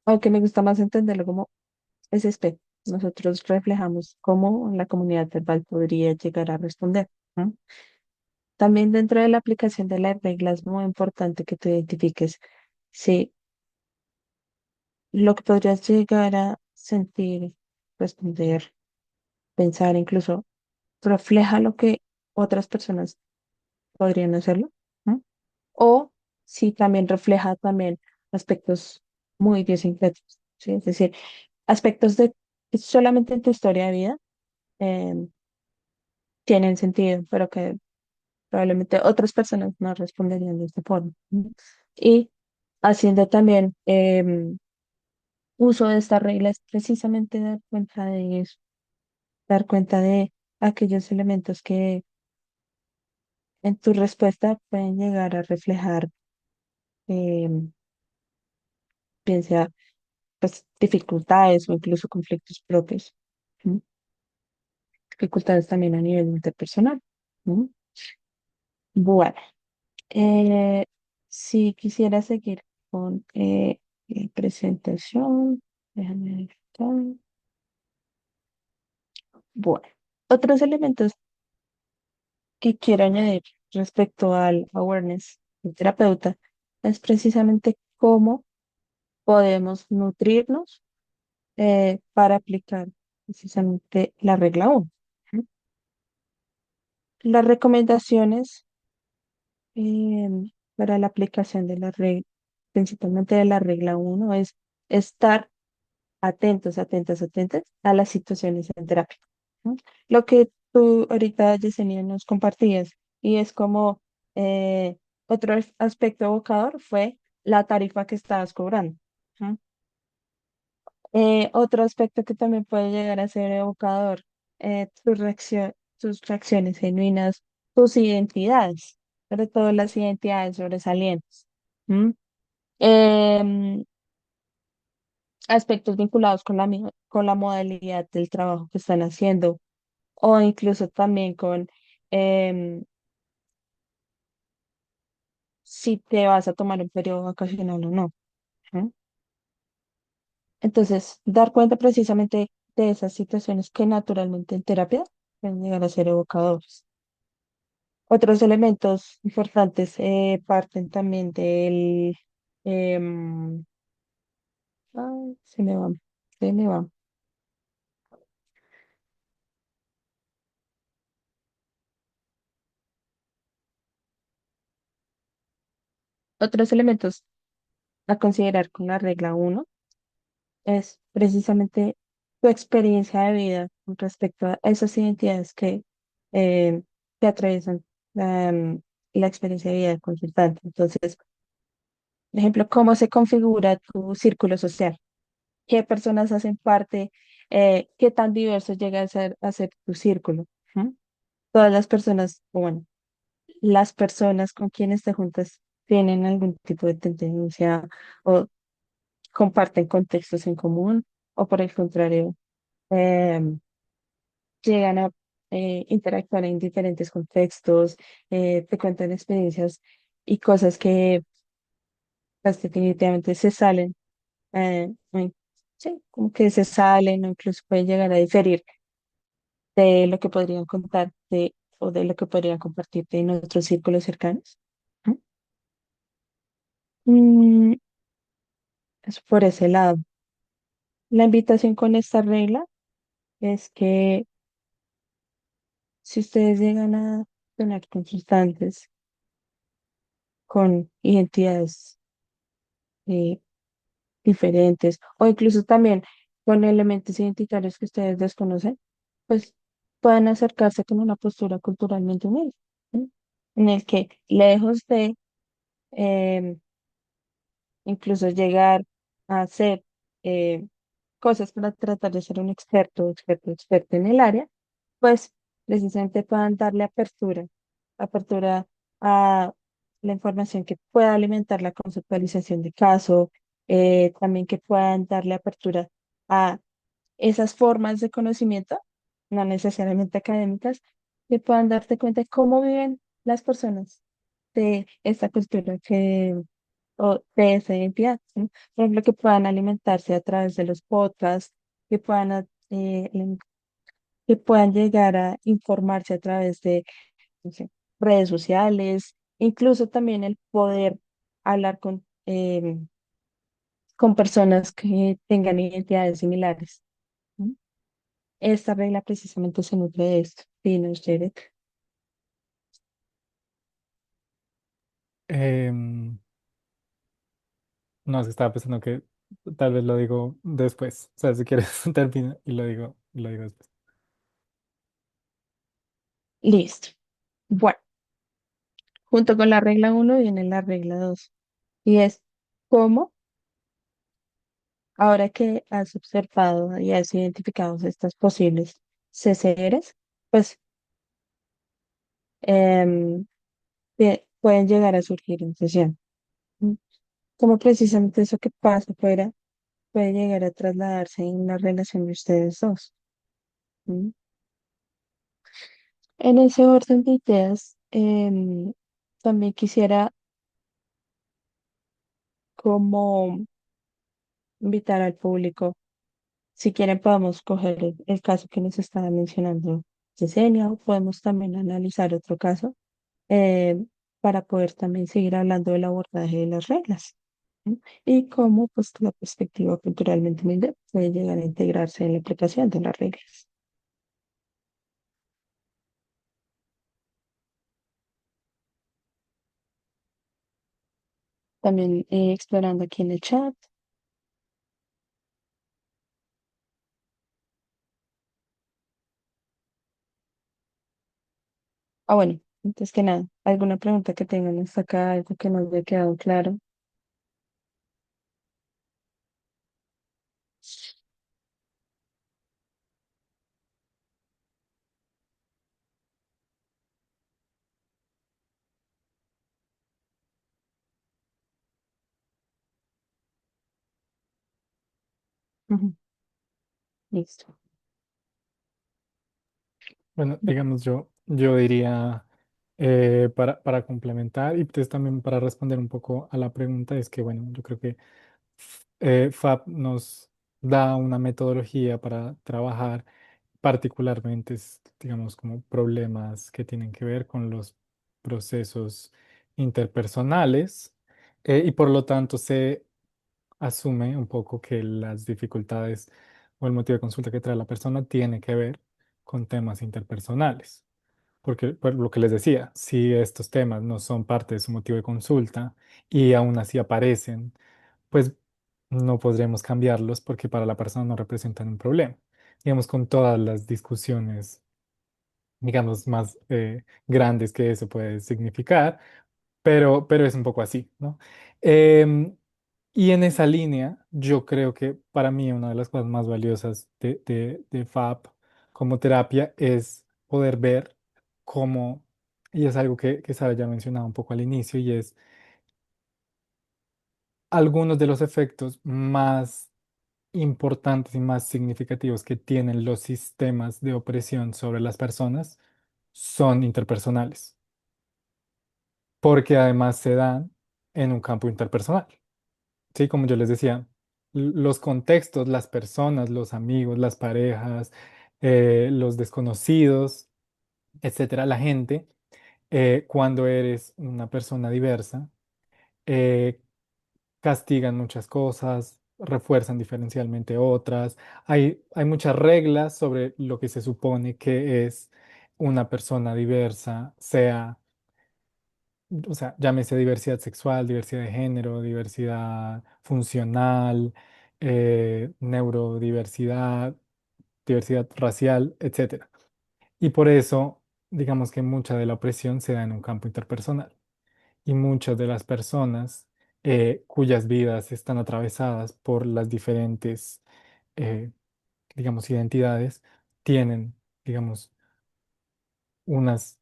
Aunque me gusta más entenderlo como ese espejo. Nosotros reflejamos cómo la comunidad verbal podría llegar a responder, ¿no? También dentro de la aplicación de las reglas es muy importante que tú identifiques si lo que podrías llegar a sentir, responder, pensar, incluso refleja lo que otras personas podrían hacerlo, ¿no? O si también refleja también aspectos muy idiosincráticos, ¿sí? Es decir, aspectos de que solamente en tu historia de vida em, tienen sentido, pero que probablemente otras personas no responderían de esta forma, ¿no? Y haciendo también uso de estas reglas, precisamente dar cuenta de eso, dar cuenta de aquellos elementos que en tu respuesta pueden llegar a reflejar, em, bien sea pues, dificultades o incluso conflictos propios, ¿no? Dificultades también a nivel interpersonal, ¿no? Bueno, eh, si quisiera seguir con presentación, déjame ver acá. Bueno, otros elementos que quiero añadir respecto al awareness del terapeuta es precisamente cómo podemos nutrirnos para aplicar precisamente la regla 1. Las recomendaciones eh, para la aplicación de la regla, principalmente de la regla 1, es estar atentos, atentas, atentas a las situaciones en terapia, ¿no? Lo que tú ahorita, Yesenia, nos compartías, y es como otro aspecto evocador fue la tarifa que estabas cobrando, ¿no? Otro aspecto que también puede llegar a ser evocador, tus reacciones genuinas, tus identidades, sobre todo las identidades sobresalientes. ¿M? Em, Aspectos vinculados con con la modalidad del trabajo que están haciendo o incluso también con em, si te vas a tomar un periodo vacacional o no. ¿M? Entonces, dar cuenta precisamente de esas situaciones que naturalmente en terapia pueden llegar a ser evocadores. Otros elementos importantes parten también del... em, ay, se me va, se me va. Otros elementos a considerar con la regla 1 es precisamente tu experiencia de vida con respecto a esas identidades eh, que atraviesan la experiencia de vida del consultante. Entonces, por ejemplo, cómo se configura tu círculo social, qué personas hacen parte, qué tan diverso llega a ser tu círculo. ¿M? Todas las personas, o bueno, las personas con quienes te juntas tienen algún tipo de tendencia o comparten contextos en común, o por el contrario, em, llegan a interactuar en diferentes contextos, te cuentan experiencias y cosas que pues definitivamente se salen, sí, como que se salen o incluso pueden llegar a diferir de lo que podrían contar o de lo que podrían compartirte en otros círculos cercanos. ¿No? Mm, es por ese lado. La invitación con esta regla es que si ustedes llegan a tener consultantes con identidades eh, diferentes o incluso también con elementos identitarios que ustedes desconocen, pues puedan acercarse con una postura culturalmente humilde, ¿sí? En el que lejos de em, incluso llegar a hacer eh, cosas para tratar de ser un experto en el área, pues precisamente puedan darle apertura a la información que pueda alimentar la conceptualización de caso, también que puedan darle apertura a esas formas de conocimiento, no necesariamente académicas, que puedan darte cuenta de cómo viven las personas de esta cultura o de esa identidad, ¿sí? Por ejemplo, que puedan alimentarse a través de los podcasts, que puedan, que puedan llegar a informarse a través de, no sé, redes sociales, incluso también el poder hablar con personas que tengan identidades similares. ¿Sí? Esta regla precisamente se nutre de esto. Sí, no, Jared. Em, no, es que estaba pensando que tal vez lo digo después. O sea, si quieres termina y lo digo después. Listo. Bueno, junto con la regla uno viene la regla 2 y es cómo, ahora que has observado y has identificado estas posibles CCRs, pues em, pueden llegar a surgir en sesión. ¿Mm? Como precisamente eso que pasa afuera puede llegar a trasladarse en la relación de ustedes dos. ¿Mm? En ese orden de ideas, también quisiera como invitar al público, si quieren podemos coger el caso que nos estaba mencionando Yesenia, o podemos también analizar otro caso eh, para poder también seguir hablando del abordaje de las reglas, ¿sí? Y cómo pues la perspectiva culturalmente humilde puede llegar a integrarse en la aplicación de las reglas. También explorando aquí en el chat. Ah, bueno, antes que nada, ¿alguna pregunta que tengan hasta acá, algo que no haya quedado claro? Ujú. Listo. Bueno, Bueno, digamos yo diría, para complementar y pues también para responder un poco a la pregunta, es que, bueno, yo creo que FAB nos da una metodología para trabajar particularmente, digamos, como problemas que tienen que ver con los procesos interpersonales, y por lo tanto se asume un poco que las dificultades o el motivo de consulta que trae la persona tiene que ver con temas interpersonales. Porque, por lo que les decía, si estos temas no son parte de su motivo de consulta y aún así aparecen, pues no podremos cambiarlos porque para la persona no representan un problema. Digamos, con todas las discusiones, digamos, más grandes que eso puede significar, pero es un poco así, ¿no? Em, y en esa línea, yo creo que para mí una de las cosas más valiosas de FAP como terapia es poder ver cómo, y es algo que Sara ya mencionaba un poco al inicio, y es algunos de los efectos más importantes y más significativos que tienen los sistemas de opresión sobre las personas son interpersonales, porque además se dan en un campo interpersonal. Sí, como yo les decía, los contextos, las personas, los amigos, las parejas, los desconocidos, etcétera, la gente, cuando eres una persona diversa, eh, castigan muchas cosas, refuerzan diferencialmente otras. Hay muchas reglas sobre lo que se supone que es una persona diversa, sea, o sea, llámese diversidad sexual, diversidad de género, diversidad funcional, neurodiversidad, diversidad racial, etcétera. Y por eso, digamos que mucha de la opresión se da en un campo interpersonal. Y muchas de las personas cuyas vidas están atravesadas por las diferentes, eh, digamos, identidades, tienen, digamos, unas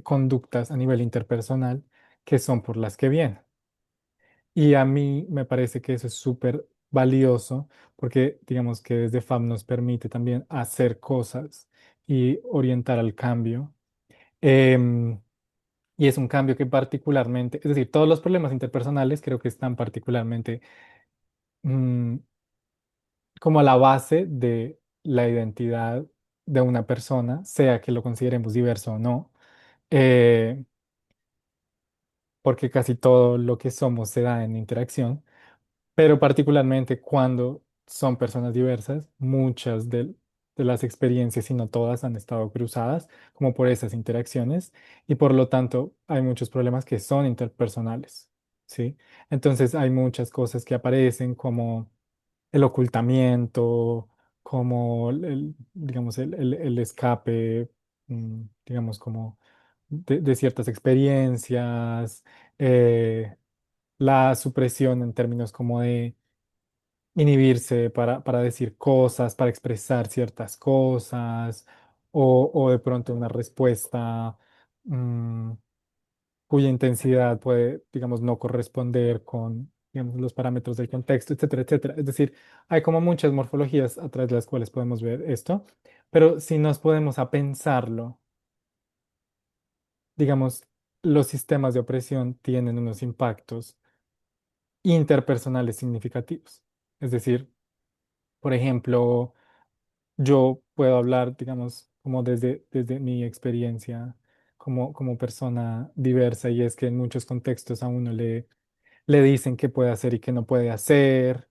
conductas a nivel interpersonal que son por las que vienen. Y a mí me parece que eso es súper valioso porque, digamos, que desde FAB nos permite también hacer cosas y orientar al cambio. Em, Y es un cambio que particularmente, es decir, todos los problemas interpersonales creo que están particularmente mm, como a la base de la identidad de una persona, sea que lo consideremos diverso o no, eh, porque casi todo lo que somos se da en interacción, pero particularmente cuando son personas diversas, muchas de las experiencias, si no todas, han estado cruzadas como por esas interacciones y por lo tanto hay muchos problemas que son interpersonales, ¿sí? Entonces hay muchas cosas que aparecen como el ocultamiento, como digamos, el escape, digamos, como de ciertas experiencias, la supresión en términos como de inhibirse para decir cosas, para expresar ciertas cosas, o de pronto una respuesta mm, cuya intensidad puede, digamos, no corresponder con, digamos, los parámetros del contexto, etcétera, etcétera. Es decir, hay como muchas morfologías a través de las cuales podemos ver esto, pero si nos podemos a pensarlo, digamos, los sistemas de opresión tienen unos impactos interpersonales significativos. Es decir, por ejemplo, yo puedo hablar, digamos, como desde mi experiencia como persona diversa, y es que en muchos contextos a uno le dicen qué puede hacer y qué no puede hacer.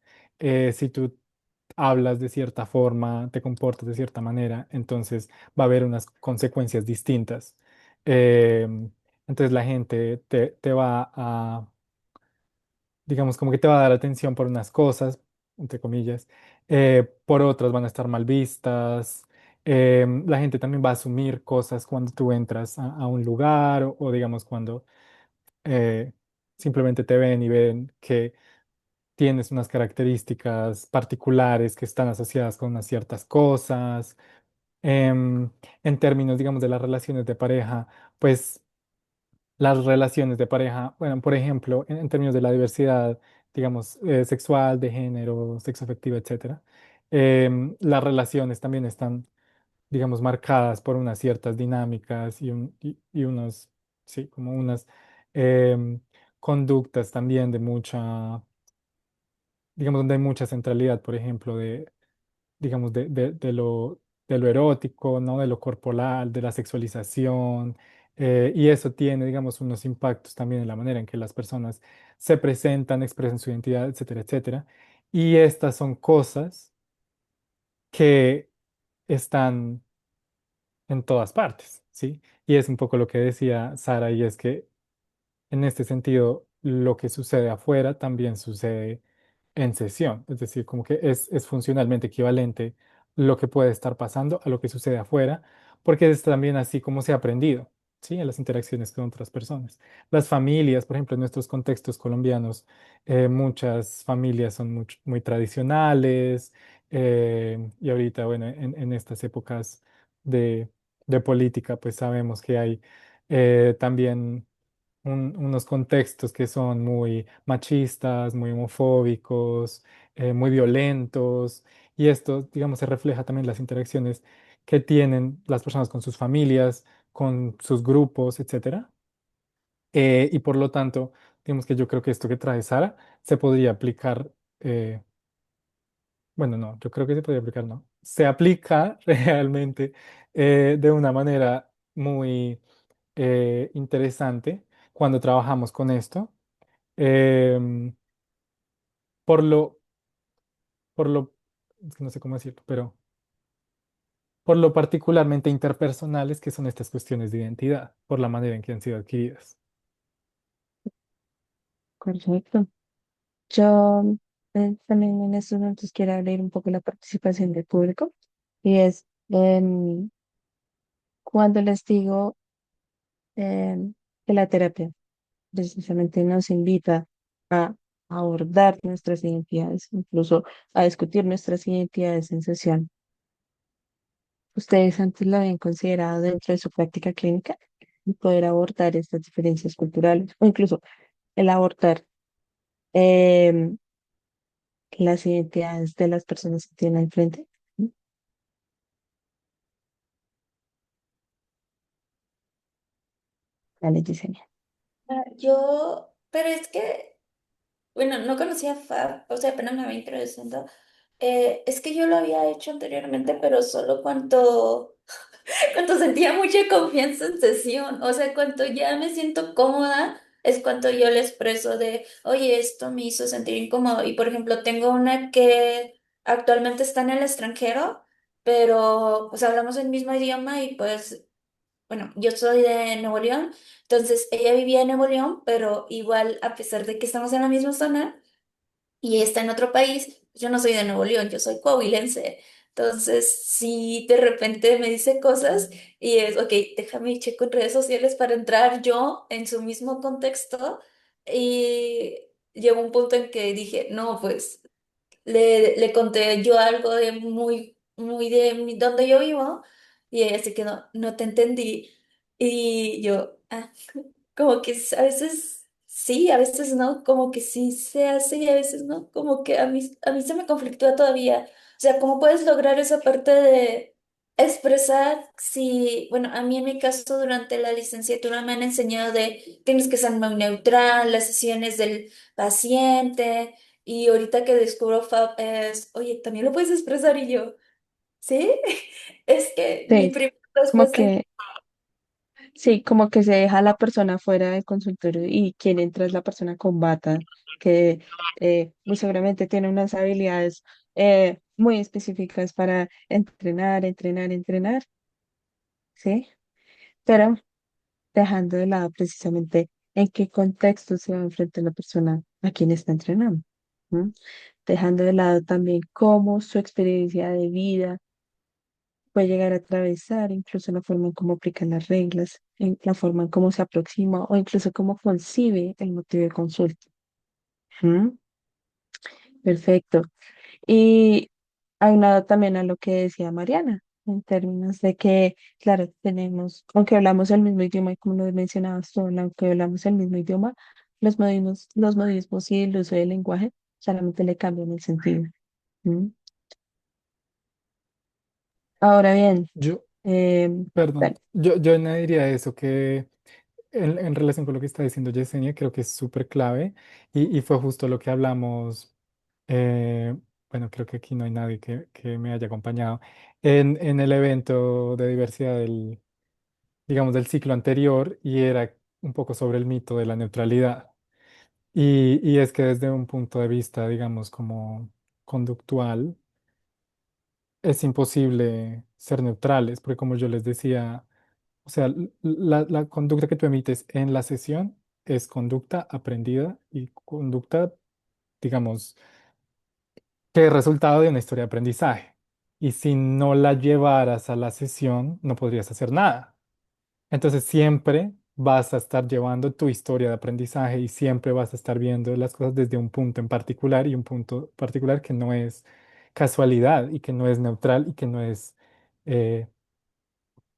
Si tú hablas de cierta forma, te comportas de cierta manera, entonces va a haber unas consecuencias distintas. Entonces la gente te va a, digamos, como que te va a dar atención por unas cosas, entre comillas, por otras van a estar mal vistas. La gente también va a asumir cosas cuando tú entras a un lugar o digamos cuando eh, simplemente te ven y ven que tienes unas características particulares que están asociadas con unas ciertas cosas. En términos, digamos, de las relaciones de pareja, pues las relaciones de pareja, bueno, por ejemplo, en términos de la diversidad, digamos, sexual, de género, sexoafectiva, etcétera, las relaciones también están, digamos, marcadas por unas ciertas dinámicas y unos, sí, como unas em, conductas también de mucha, digamos, donde hay mucha centralidad, por ejemplo, digamos, de lo erótico, ¿no? De lo corporal, de la sexualización. Y eso tiene, digamos, unos impactos también en la manera en que las personas se presentan, expresan su identidad, etcétera, etcétera. Y estas son cosas que están en todas partes, ¿sí? Y es un poco lo que decía Sara, y es que en este sentido, lo que sucede afuera también sucede en sesión, es decir, como que es funcionalmente equivalente lo que puede estar pasando a lo que sucede afuera, porque es también así como se ha aprendido, ¿sí? En las interacciones con otras personas. Las familias, por ejemplo, en nuestros contextos colombianos, muchas familias son muy tradicionales, y ahorita, bueno, en estas épocas de, de política, pues sabemos que hay también unos contextos que son muy machistas, muy homofóbicos, muy violentos, y esto, digamos, se refleja también en las interacciones que tienen las personas con sus familias, con sus grupos, etcétera. Y por lo tanto, digamos que yo creo que esto que trae Sara se podría aplicar, eh, bueno, no, yo creo que se podría aplicar, no, se aplica realmente de una manera muy interesante cuando trabajamos con esto, em, por lo, por lo, es que no sé cómo decirlo, pero por lo particularmente interpersonales que son estas cuestiones de identidad, por la manera en que han sido adquiridas. Correcto. Yo también en estos momentos quiero abrir un poco la participación del público y es cuando les digo que la terapia precisamente nos invita a abordar nuestras identidades, incluso a discutir nuestras identidades en sesión. ¿Ustedes antes lo habían considerado dentro de su práctica clínica y poder abordar estas diferencias culturales o incluso el abordar em, las identidades de las personas que tienen al frente? Dale, Yesenia. Pero es que, bueno, no conocía a Fab, o sea, apenas me había introduciendo. Es que yo lo había hecho anteriormente, pero solo cuando sentía mucha confianza en sesión, o sea, cuando ya me siento cómoda, es cuando yo le expreso de, oye, esto me hizo sentir incómodo. Y por ejemplo, tengo una que actualmente está en el extranjero, pero pues hablamos el mismo idioma y pues, bueno, yo soy de Nuevo León, entonces ella vivía en Nuevo León, pero igual, a pesar de que estamos en la misma zona, y está en otro país, yo no soy de Nuevo León, yo soy coahuilense. Entonces, si de repente me dice cosas y es, ok, déjame checo en redes sociales para entrar yo en su mismo contexto. Y llegó un punto en que dije, no, pues le conté yo algo de muy donde yo vivo y ella se quedó, no te entendí. Y yo, ah. Como que a veces sí, a veces no, como que sí se hace y a veces no, como que a mí se me conflictúa todavía. O sea, ¿cómo puedes lograr esa parte de expresar si, bueno, a mí en mi caso durante la licenciatura me han enseñado de tienes que ser muy neutral, las sesiones del paciente y ahorita que descubro FAB es, oye, también lo puedes expresar y yo, ¿sí? Es que mi Sí, primera como respuesta. que, sí, como que se deja a la persona fuera del consultorio y quien entra es la persona con bata, que muy seguramente tiene unas habilidades muy específicas para entrenar, entrenar, entrenar, ¿sí? Pero dejando de lado precisamente en qué contexto se va a enfrentar la persona a quien está entrenando, ¿no? Dejando de lado también cómo su experiencia de vida puede llegar a atravesar incluso la forma en cómo aplica las reglas, en la forma en cómo se aproxima o incluso cómo concibe el motivo de consulta. Ujú. Perfecto. Y aunado también a lo que decía Mariana, en términos de que, claro, tenemos, aunque hablamos el mismo idioma y como lo mencionabas tú, aunque hablamos el mismo idioma, los modismos y el uso del lenguaje solamente le cambian el sentido. ¿Mm? Ahora bien, Yo, eh, perdón, dale. yo añadiría eso que en relación con lo que está diciendo Yesenia, creo que es súper clave y fue justo lo que hablamos. eh, bueno, creo que aquí no hay nadie que me haya acompañado en el evento de diversidad del, digamos, del ciclo anterior y era un poco sobre el mito de la neutralidad. Y es que desde un punto de vista, digamos, como conductual, es imposible ser neutrales, porque como yo les decía, o sea, la conducta que tú emites en la sesión es conducta aprendida y conducta, digamos, que es resultado de una historia de aprendizaje. Y si no la llevaras a la sesión, no podrías hacer nada. Entonces siempre vas a estar llevando tu historia de aprendizaje y siempre vas a estar viendo las cosas desde un punto en particular y un punto particular que no es casualidad y que no es neutral y que no es eh,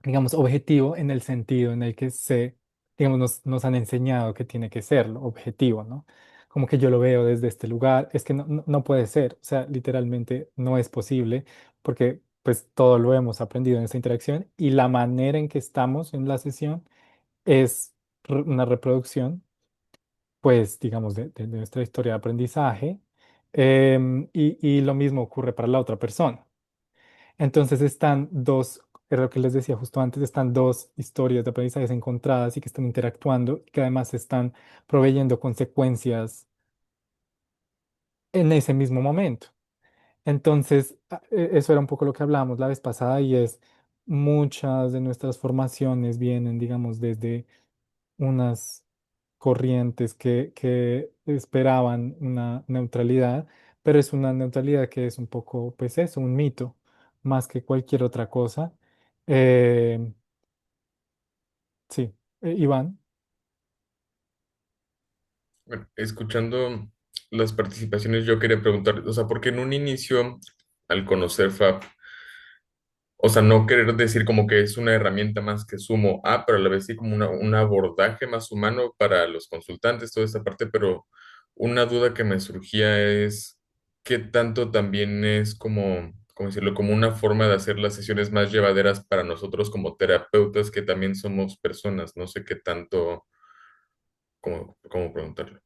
digamos, objetivo en el sentido en el que digamos, nos han enseñado que tiene que serlo, objetivo, ¿no? Como que yo lo veo desde este lugar, es que no puede ser, o sea, literalmente no es posible porque pues todo lo hemos aprendido en esta interacción y la manera en que estamos en la sesión es una reproducción pues, digamos, de nuestra historia de aprendizaje. Y lo mismo ocurre para la otra persona. Entonces están dos, era lo que les decía justo antes, están dos historias de aprendizajes encontradas y que están interactuando y que además están proveyendo consecuencias en ese mismo momento. Entonces, eso era un poco lo que hablábamos la vez pasada y es muchas de nuestras formaciones vienen, digamos, desde unas corrientes que esperaban una neutralidad, pero es una neutralidad que es un poco, pues eso, un mito, más que cualquier otra cosa. Eh, sí, Iván. Bueno, escuchando las participaciones, yo quería preguntar, o sea, porque en un inicio, al conocer FAB, o sea, no querer decir como que es una herramienta más que sumo a, pero a la vez sí como un abordaje más humano para los consultantes, toda esta parte, pero una duda que me surgía es qué tanto también es como, ¿cómo decirlo? Como una forma de hacer las sesiones más llevaderas para nosotros como terapeutas que también somos personas, no sé qué tanto, cómo preguntarlo.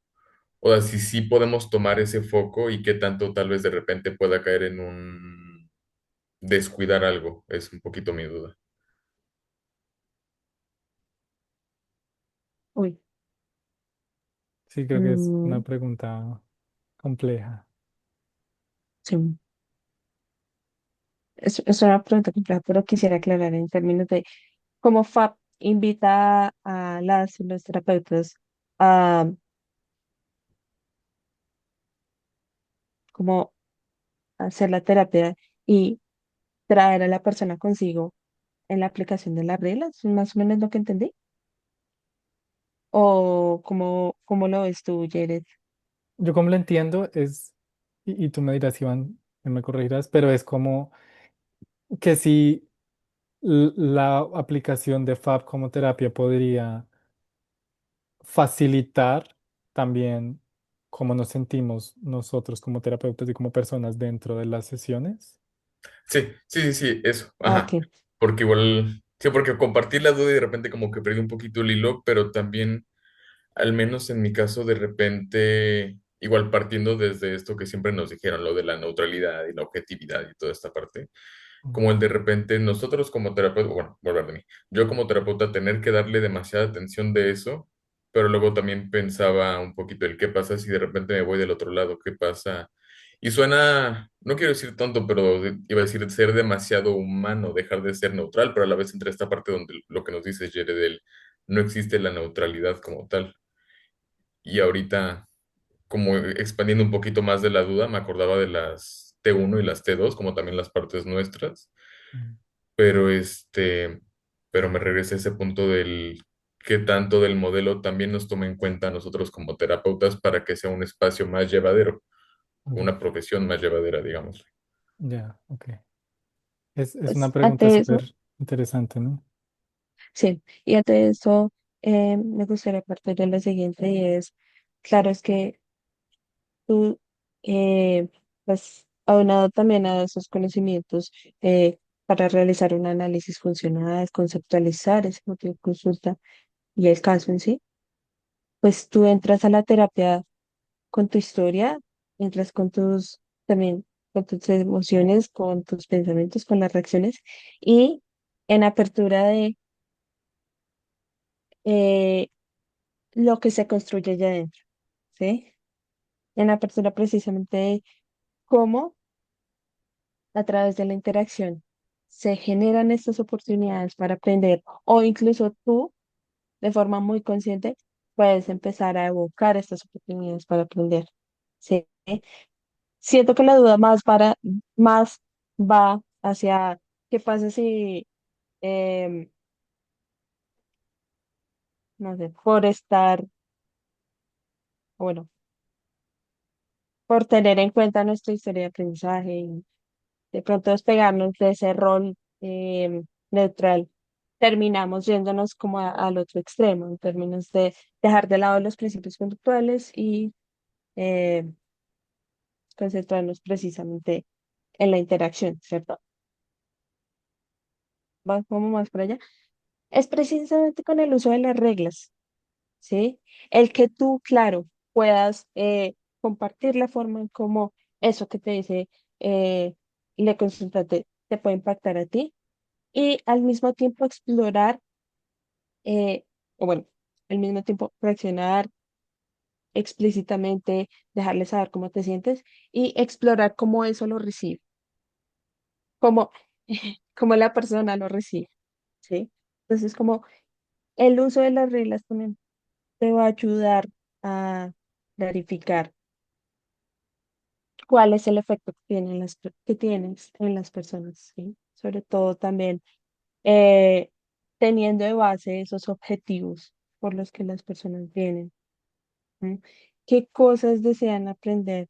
O sea, si sí podemos tomar ese foco y qué tanto tal vez de repente pueda caer en un descuidar algo, es un poquito mi duda. Uy, Sí, creo que es una mm, pregunta compleja. sí, es una pregunta compleja, pero quisiera aclarar en términos de cómo FAP invita a las y los terapeutas a como hacer la terapia y traer a la persona consigo en la aplicación de las reglas, ¿es más o menos lo que entendí? ¿O cómo lo ves tú, Jared? Yo como lo entiendo es, y tú me dirás, Iván, me corregirás, pero es como que si la aplicación de FAB como terapia podría facilitar también cómo nos sentimos nosotros como terapeutas y como personas dentro de las sesiones. Sí, sí, sí, sí, eso, Ah, ajá. ok. Porque igual, sí, porque compartí la duda y de repente como que perdí un poquito el hilo, pero también, al menos en mi caso, de repente, igual partiendo desde esto que siempre nos dijeron, lo de la neutralidad y la objetividad y toda esta parte. Mm. Como el de repente nosotros como terapeuta, bueno, volver de mí, yo como terapeuta tener que darle demasiada atención de eso, pero luego también pensaba un poquito el qué pasa si de repente me voy del otro lado, qué pasa. Y suena, no quiero decir tonto, pero iba a decir ser demasiado humano, dejar de ser neutral, pero a la vez entre esta parte donde lo que nos dice Jere del no existe la neutralidad como tal. Y ahorita, como expandiendo un poquito más de la duda, me acordaba de las T1 y las T2 como también las partes nuestras, Mm. pero pero me regresa a ese punto del qué tanto del modelo también nos toma en cuenta a nosotros como terapeutas para que sea un espacio más llevadero, Ya, una profesión más llevadera, digamos. ya, ok. Es una Pues pregunta ante eso, súper interesante, ¿no? sí, y ante eso me gustaría partir de lo siguiente y es, claro, es que tú, pues, aunado también a esos conocimientos para realizar un análisis funcional, conceptualizar ese motivo de consulta y el caso en sí, pues tú entras a la terapia con tu historia, entras con tus, también con tus emociones, con tus pensamientos, con las reacciones y en apertura de eh, lo que se construye allá adentro, ¿sí? En apertura precisamente de cómo a través de la interacción se generan estas oportunidades para aprender o incluso tú de forma muy consciente puedes empezar a evocar estas oportunidades para aprender. ¿Sí? Siento que la duda más va hacia qué pasa si, em, no sé, por estar, bueno, por tener en cuenta nuestra historia de aprendizaje y de pronto despegarnos de ese rol neutral, terminamos yéndonos como al otro extremo, en términos de dejar de lado los principios conductuales y eh, concentrarnos precisamente en la interacción, ¿cierto? Va como más para allá. Es precisamente con el uso de las reglas. ¿sí? El que tú, claro, puedas compartir la forma en cómo eso que te dice eh, le consultante te puede impactar a ti y al mismo tiempo explorar, o bueno, al mismo tiempo reaccionar explícitamente, dejarle saber cómo te sientes y explorar cómo eso lo recibe, cómo, cómo la persona lo recibe, ¿sí? Entonces, como el uso de las reglas también te va a ayudar a clarificar cuál es el efecto que tienen que tienes en las personas, ¿sí? Sobre todo también eh, teniendo de base esos objetivos por los que las personas vienen, ¿sí? ¿Qué cosas desean aprender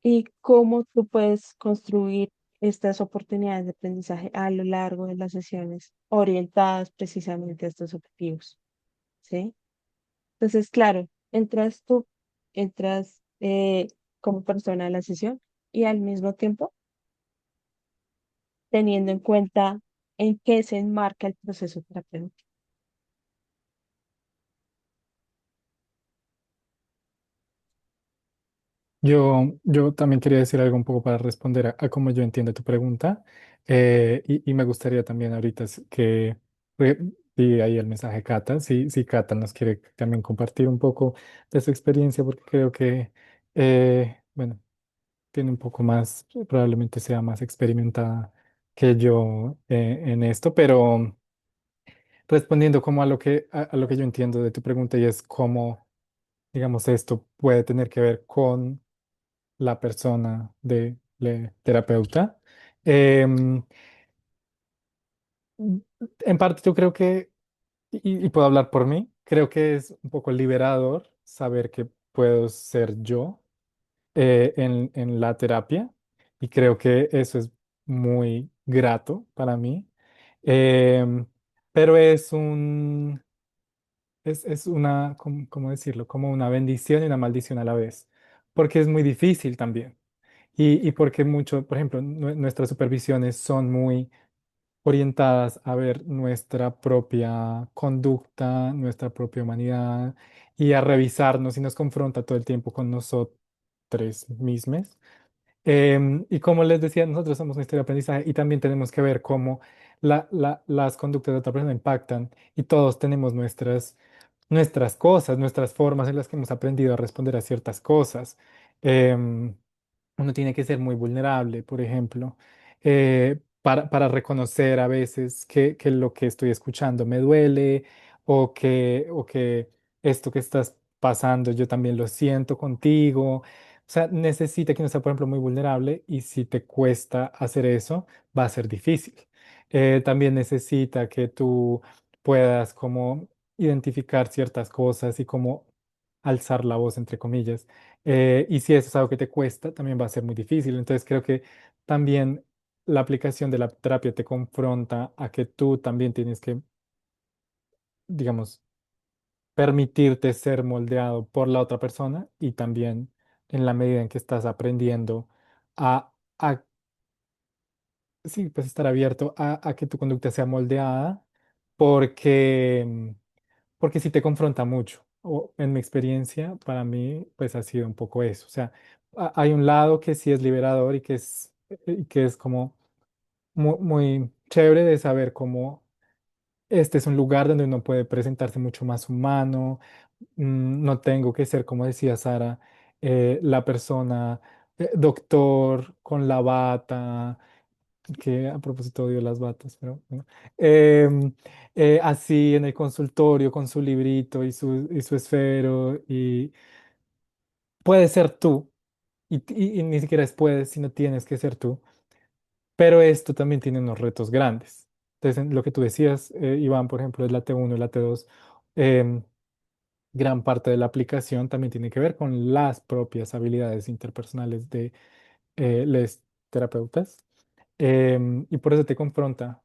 y cómo tú puedes construir estas oportunidades de aprendizaje a lo largo de las sesiones orientadas precisamente a estos objetivos, ¿sí? Entonces, claro, entras como persona a la sesión y al mismo tiempo teniendo en cuenta en qué se enmarca el proceso terapéutico. Yo también quería decir algo un poco para responder a cómo yo entiendo tu pregunta. Y me gustaría también ahorita que di ahí el mensaje Cata, si Cata nos quiere también compartir un poco de su experiencia, porque creo que, bueno, tiene un poco más, probablemente sea más experimentada que yo en esto, pero respondiendo como a lo que yo entiendo de tu pregunta y es cómo, digamos, esto puede tener que ver con la persona de terapeuta. Em, en parte yo creo que, y puedo hablar por mí, creo que es un poco liberador saber que puedo ser yo en la terapia y creo que eso es muy grato para mí. Em, pero es una, ¿cómo decirlo? Como una bendición y una maldición a la vez, porque es muy difícil también. Y porque mucho, por ejemplo, nuestras supervisiones son muy orientadas a ver nuestra propia conducta, nuestra propia humanidad y a revisarnos y nos confronta todo el tiempo con nosotros mismos. Y como les decía, nosotros somos una historia de aprendizaje y también tenemos que ver cómo las conductas de otra persona impactan y todos tenemos nuestras cosas, nuestras formas en las que hemos aprendido a responder a ciertas cosas. Em, Uno tiene que ser muy vulnerable, por ejemplo, para reconocer a veces que lo que estoy escuchando me duele o que esto que estás pasando yo también lo siento contigo. O sea, necesita que uno sea, por ejemplo, muy vulnerable y si te cuesta hacer eso, va a ser difícil. También necesita que tú puedas como identificar ciertas cosas y como alzar la voz, entre comillas. Y si eso es algo que te cuesta, también va a ser muy difícil. Entonces creo que también la aplicación de la terapia te confronta a que tú también tienes que, digamos, permitirte ser moldeado por la otra persona y también en la medida en que estás aprendiendo a sí, pues estar abierto a que tu conducta sea moldeada porque, porque sí te confronta mucho. O en mi experiencia, para mí, pues ha sido un poco eso. O sea, hay un lado que sí es liberador y que es como muy chévere de saber cómo este es un lugar donde uno puede presentarse mucho más humano. No tengo que ser, como decía Sara, la persona, doctor con la bata que a propósito odio las batas, pero bueno. Em, Así en el consultorio con su librito y su esfero, y puedes ser tú, y ni siquiera es puedes, sino tienes que ser tú, pero esto también tiene unos retos grandes. Entonces, en lo que tú decías, Iván, por ejemplo, es la T1 y la T2, em, gran parte de la aplicación también tiene que ver con las propias habilidades interpersonales de los terapeutas. Y por eso te confronta.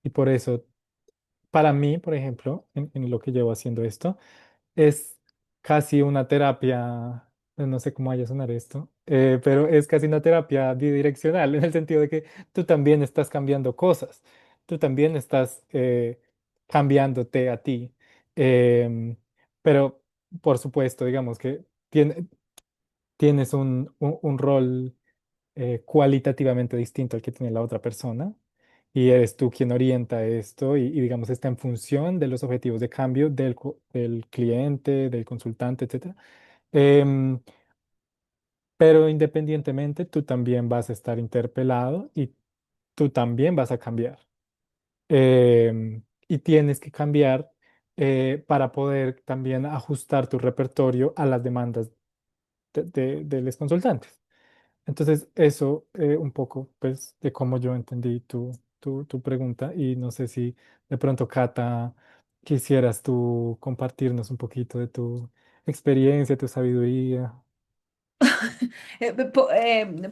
Y por eso, para mí, por ejemplo, en lo que llevo haciendo esto, es casi una terapia, no sé cómo vaya a sonar esto, pero es casi una terapia bidireccional, en el sentido de que tú también estás cambiando cosas, tú también estás cambiándote a ti, em, pero por supuesto, digamos que tienes un rol cualitativamente distinto al que tiene la otra persona y eres tú quien orienta esto y, digamos está en función de los objetivos de cambio del cliente, del consultante, etcétera. Em, pero independientemente, tú también vas a estar interpelado y tú también vas a cambiar. Y tienes que cambiar para poder también ajustar tu repertorio a las demandas de los consultantes. Entonces, eso un poco, pues, de cómo yo entendí tu pregunta y no sé si de pronto, Cata, quisieras tú compartirnos un poquito de tu experiencia, tu sabiduría.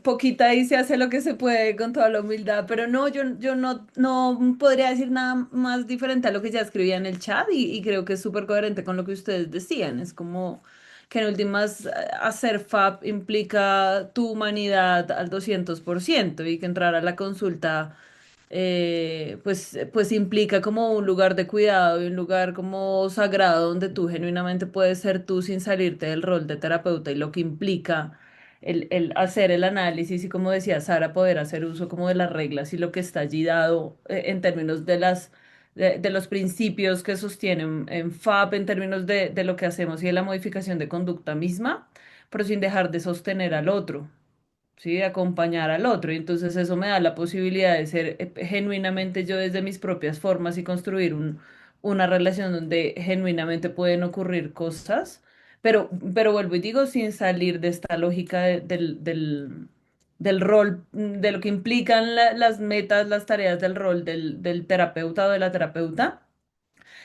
Poquita y se hace lo que se puede con toda la humildad, pero no, yo no podría decir nada más diferente a lo que ya escribía en el chat y creo que es súper coherente con lo que ustedes decían. Es como que en últimas hacer FAB implica tu humanidad al 200% y que entrar a la consulta pues implica como un lugar de cuidado y un lugar como sagrado donde tú genuinamente puedes ser tú sin salirte del rol de terapeuta y lo que implica el hacer el análisis y como decía Sara, poder hacer uso como de las reglas y lo que está allí dado en términos de los principios que sostienen en FAP, en términos de lo que hacemos y de la modificación de conducta misma, pero sin dejar de sostener al otro. ¿Sí? De acompañar al otro. Y entonces eso me da la posibilidad de ser genuinamente yo desde mis propias formas y construir una relación donde genuinamente pueden ocurrir cosas, pero vuelvo y digo, sin salir de esta lógica del rol, de lo que implican las metas, las tareas del rol del terapeuta o de la terapeuta,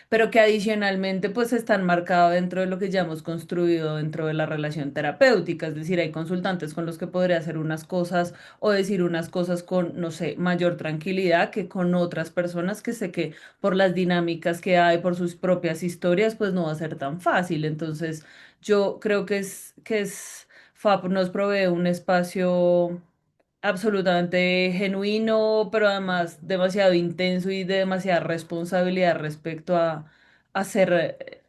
pero que adicionalmente pues están marcados dentro de lo que ya hemos construido dentro de la relación terapéutica, es decir, hay consultantes con los que podría hacer unas cosas o decir unas cosas con, no sé, mayor tranquilidad que con otras personas que sé que por las dinámicas que hay, por sus propias historias, pues no va a ser tan fácil. Entonces, yo creo que es FAP nos provee un espacio absolutamente genuino, pero además demasiado intenso y de demasiada responsabilidad respecto a ser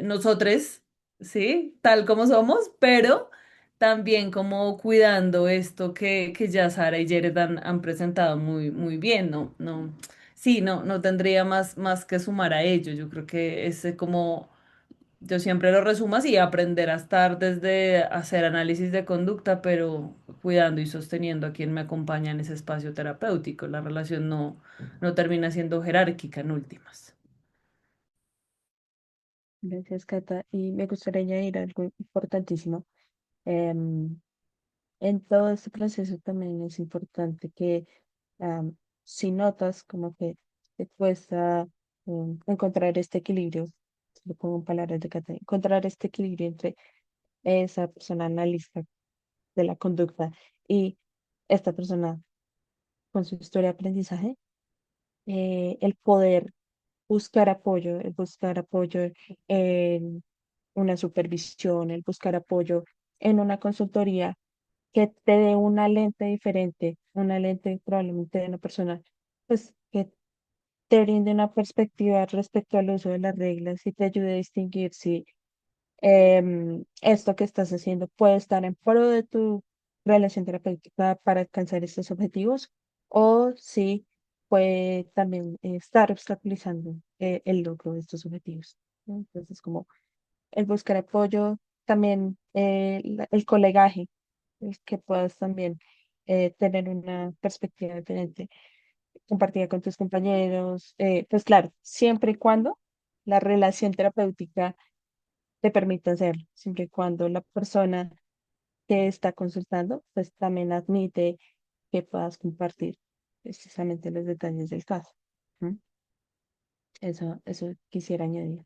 nosotros, ¿sí? Tal como somos, pero también como cuidando esto que ya Sara y Jared han presentado muy, muy bien, ¿no? No, sí, no tendría más que sumar a ello. Yo creo que es como yo siempre lo resumo así, aprender a estar desde hacer análisis de conducta, pero cuidando y sosteniendo a quien me acompaña en ese espacio terapéutico. La relación no termina siendo jerárquica en últimas. Gracias, Cata. Y me gustaría añadir algo importantísimo. Em, en todo este proceso también es importante que si notas como que te cuesta encontrar este equilibrio, lo pongo en palabras de Cata, encontrar este equilibrio entre esa persona analista de la conducta y esta persona con su historia de aprendizaje, el poder el buscar apoyo en una supervisión, el buscar apoyo en una consultoría que te dé una lente diferente, una lente probablemente de una persona, pues que te brinde una perspectiva respecto al uso de las reglas y te ayude a distinguir si esto que estás haciendo puede estar en pro de tu relación terapéutica para alcanzar estos objetivos o si puede también estar obstaculizando el logro de estos objetivos, ¿no? Entonces, como el buscar apoyo, también el colegaje, el que puedas también tener una perspectiva diferente, compartida con tus compañeros, pues claro, siempre y cuando la relación terapéutica te permite hacerlo, siempre y cuando la persona que está consultando, pues también admite que puedas compartir precisamente los detalles del caso. ¿Mm? Eso quisiera añadir.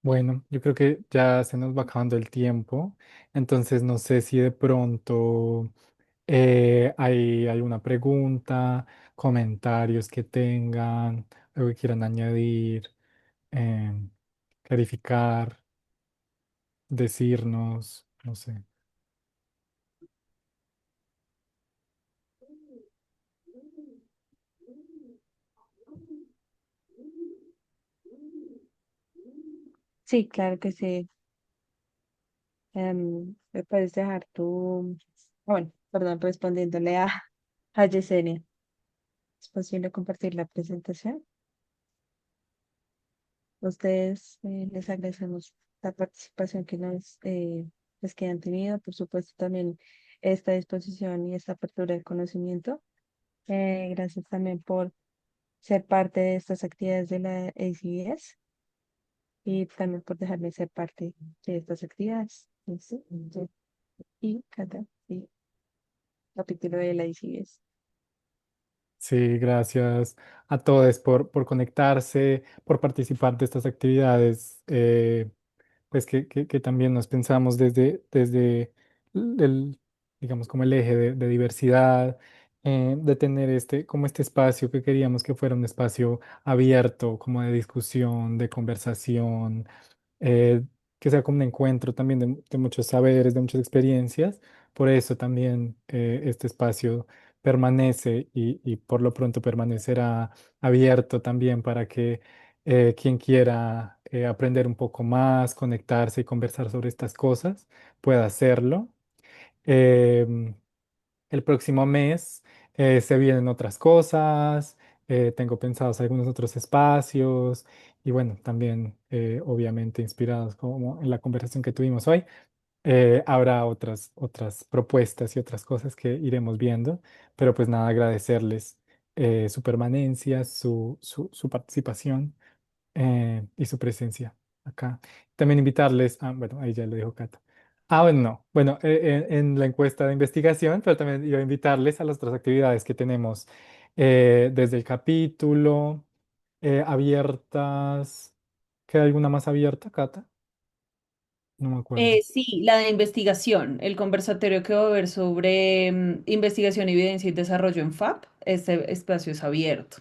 Bueno, yo creo que ya se nos va acabando el tiempo, entonces no sé si de pronto hay alguna pregunta, comentarios que tengan, algo que quieran añadir, em, clarificar, decirnos, no sé. Sí, claro que sí. ¿Me puedes dejar tu... Bueno, perdón, respondiéndole a Yesenia. ¿Es posible compartir la presentación? Ustedes les agradecemos la participación que nos pues, que han tenido, por supuesto también esta disposición y esta apertura de conocimiento. Gracias también por ser parte de estas actividades de la ACS y también por dejarme ser parte de estas actividades. ¿Listo? Y Cata, y capítulo de la ACS. Sí, gracias a todos por conectarse, por participar de estas actividades, pues que también nos pensamos desde el, digamos, como el eje de diversidad, de tener como este espacio que queríamos que fuera un espacio abierto, como de discusión, de conversación, eh, que sea como un encuentro también de muchos saberes, de muchas experiencias. Por eso también este espacio permanece y por lo pronto permanecerá abierto también para que quien quiera aprender un poco más, conectarse y conversar sobre estas cosas, pueda hacerlo. Em, el próximo mes se vienen otras cosas, tengo pensados algunos otros espacios y bueno, también obviamente inspirados como en la conversación que tuvimos hoy, habrá otras propuestas y otras cosas que iremos viendo, pero pues nada, agradecerles su permanencia, su participación y su presencia acá. También invitarles, bueno, ahí ya lo dijo Cata. Bueno, no, bueno, en la encuesta de investigación, pero también iba a invitarles a las otras actividades que tenemos desde el capítulo, abiertas. ¿Queda alguna más abierta, Cata? No me acuerdo. Sí, la de investigación, el conversatorio que va a haber sobre investigación, evidencia y desarrollo en FAP, este espacio es abierto.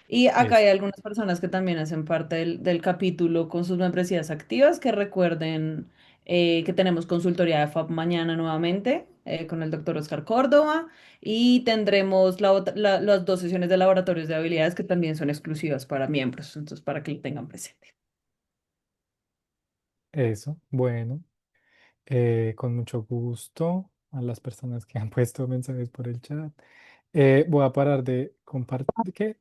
Y acá hay Eso. algunas personas que también hacen parte del capítulo con sus membresías activas, que recuerden que tenemos consultoría de FAP mañana nuevamente con el doctor Oscar Córdoba y tendremos las dos sesiones de laboratorios de habilidades que también son exclusivas para miembros, entonces para que lo tengan presente. Eso, bueno, con mucho gusto a las personas que han puesto mensajes por el chat. Voy a parar de compartir,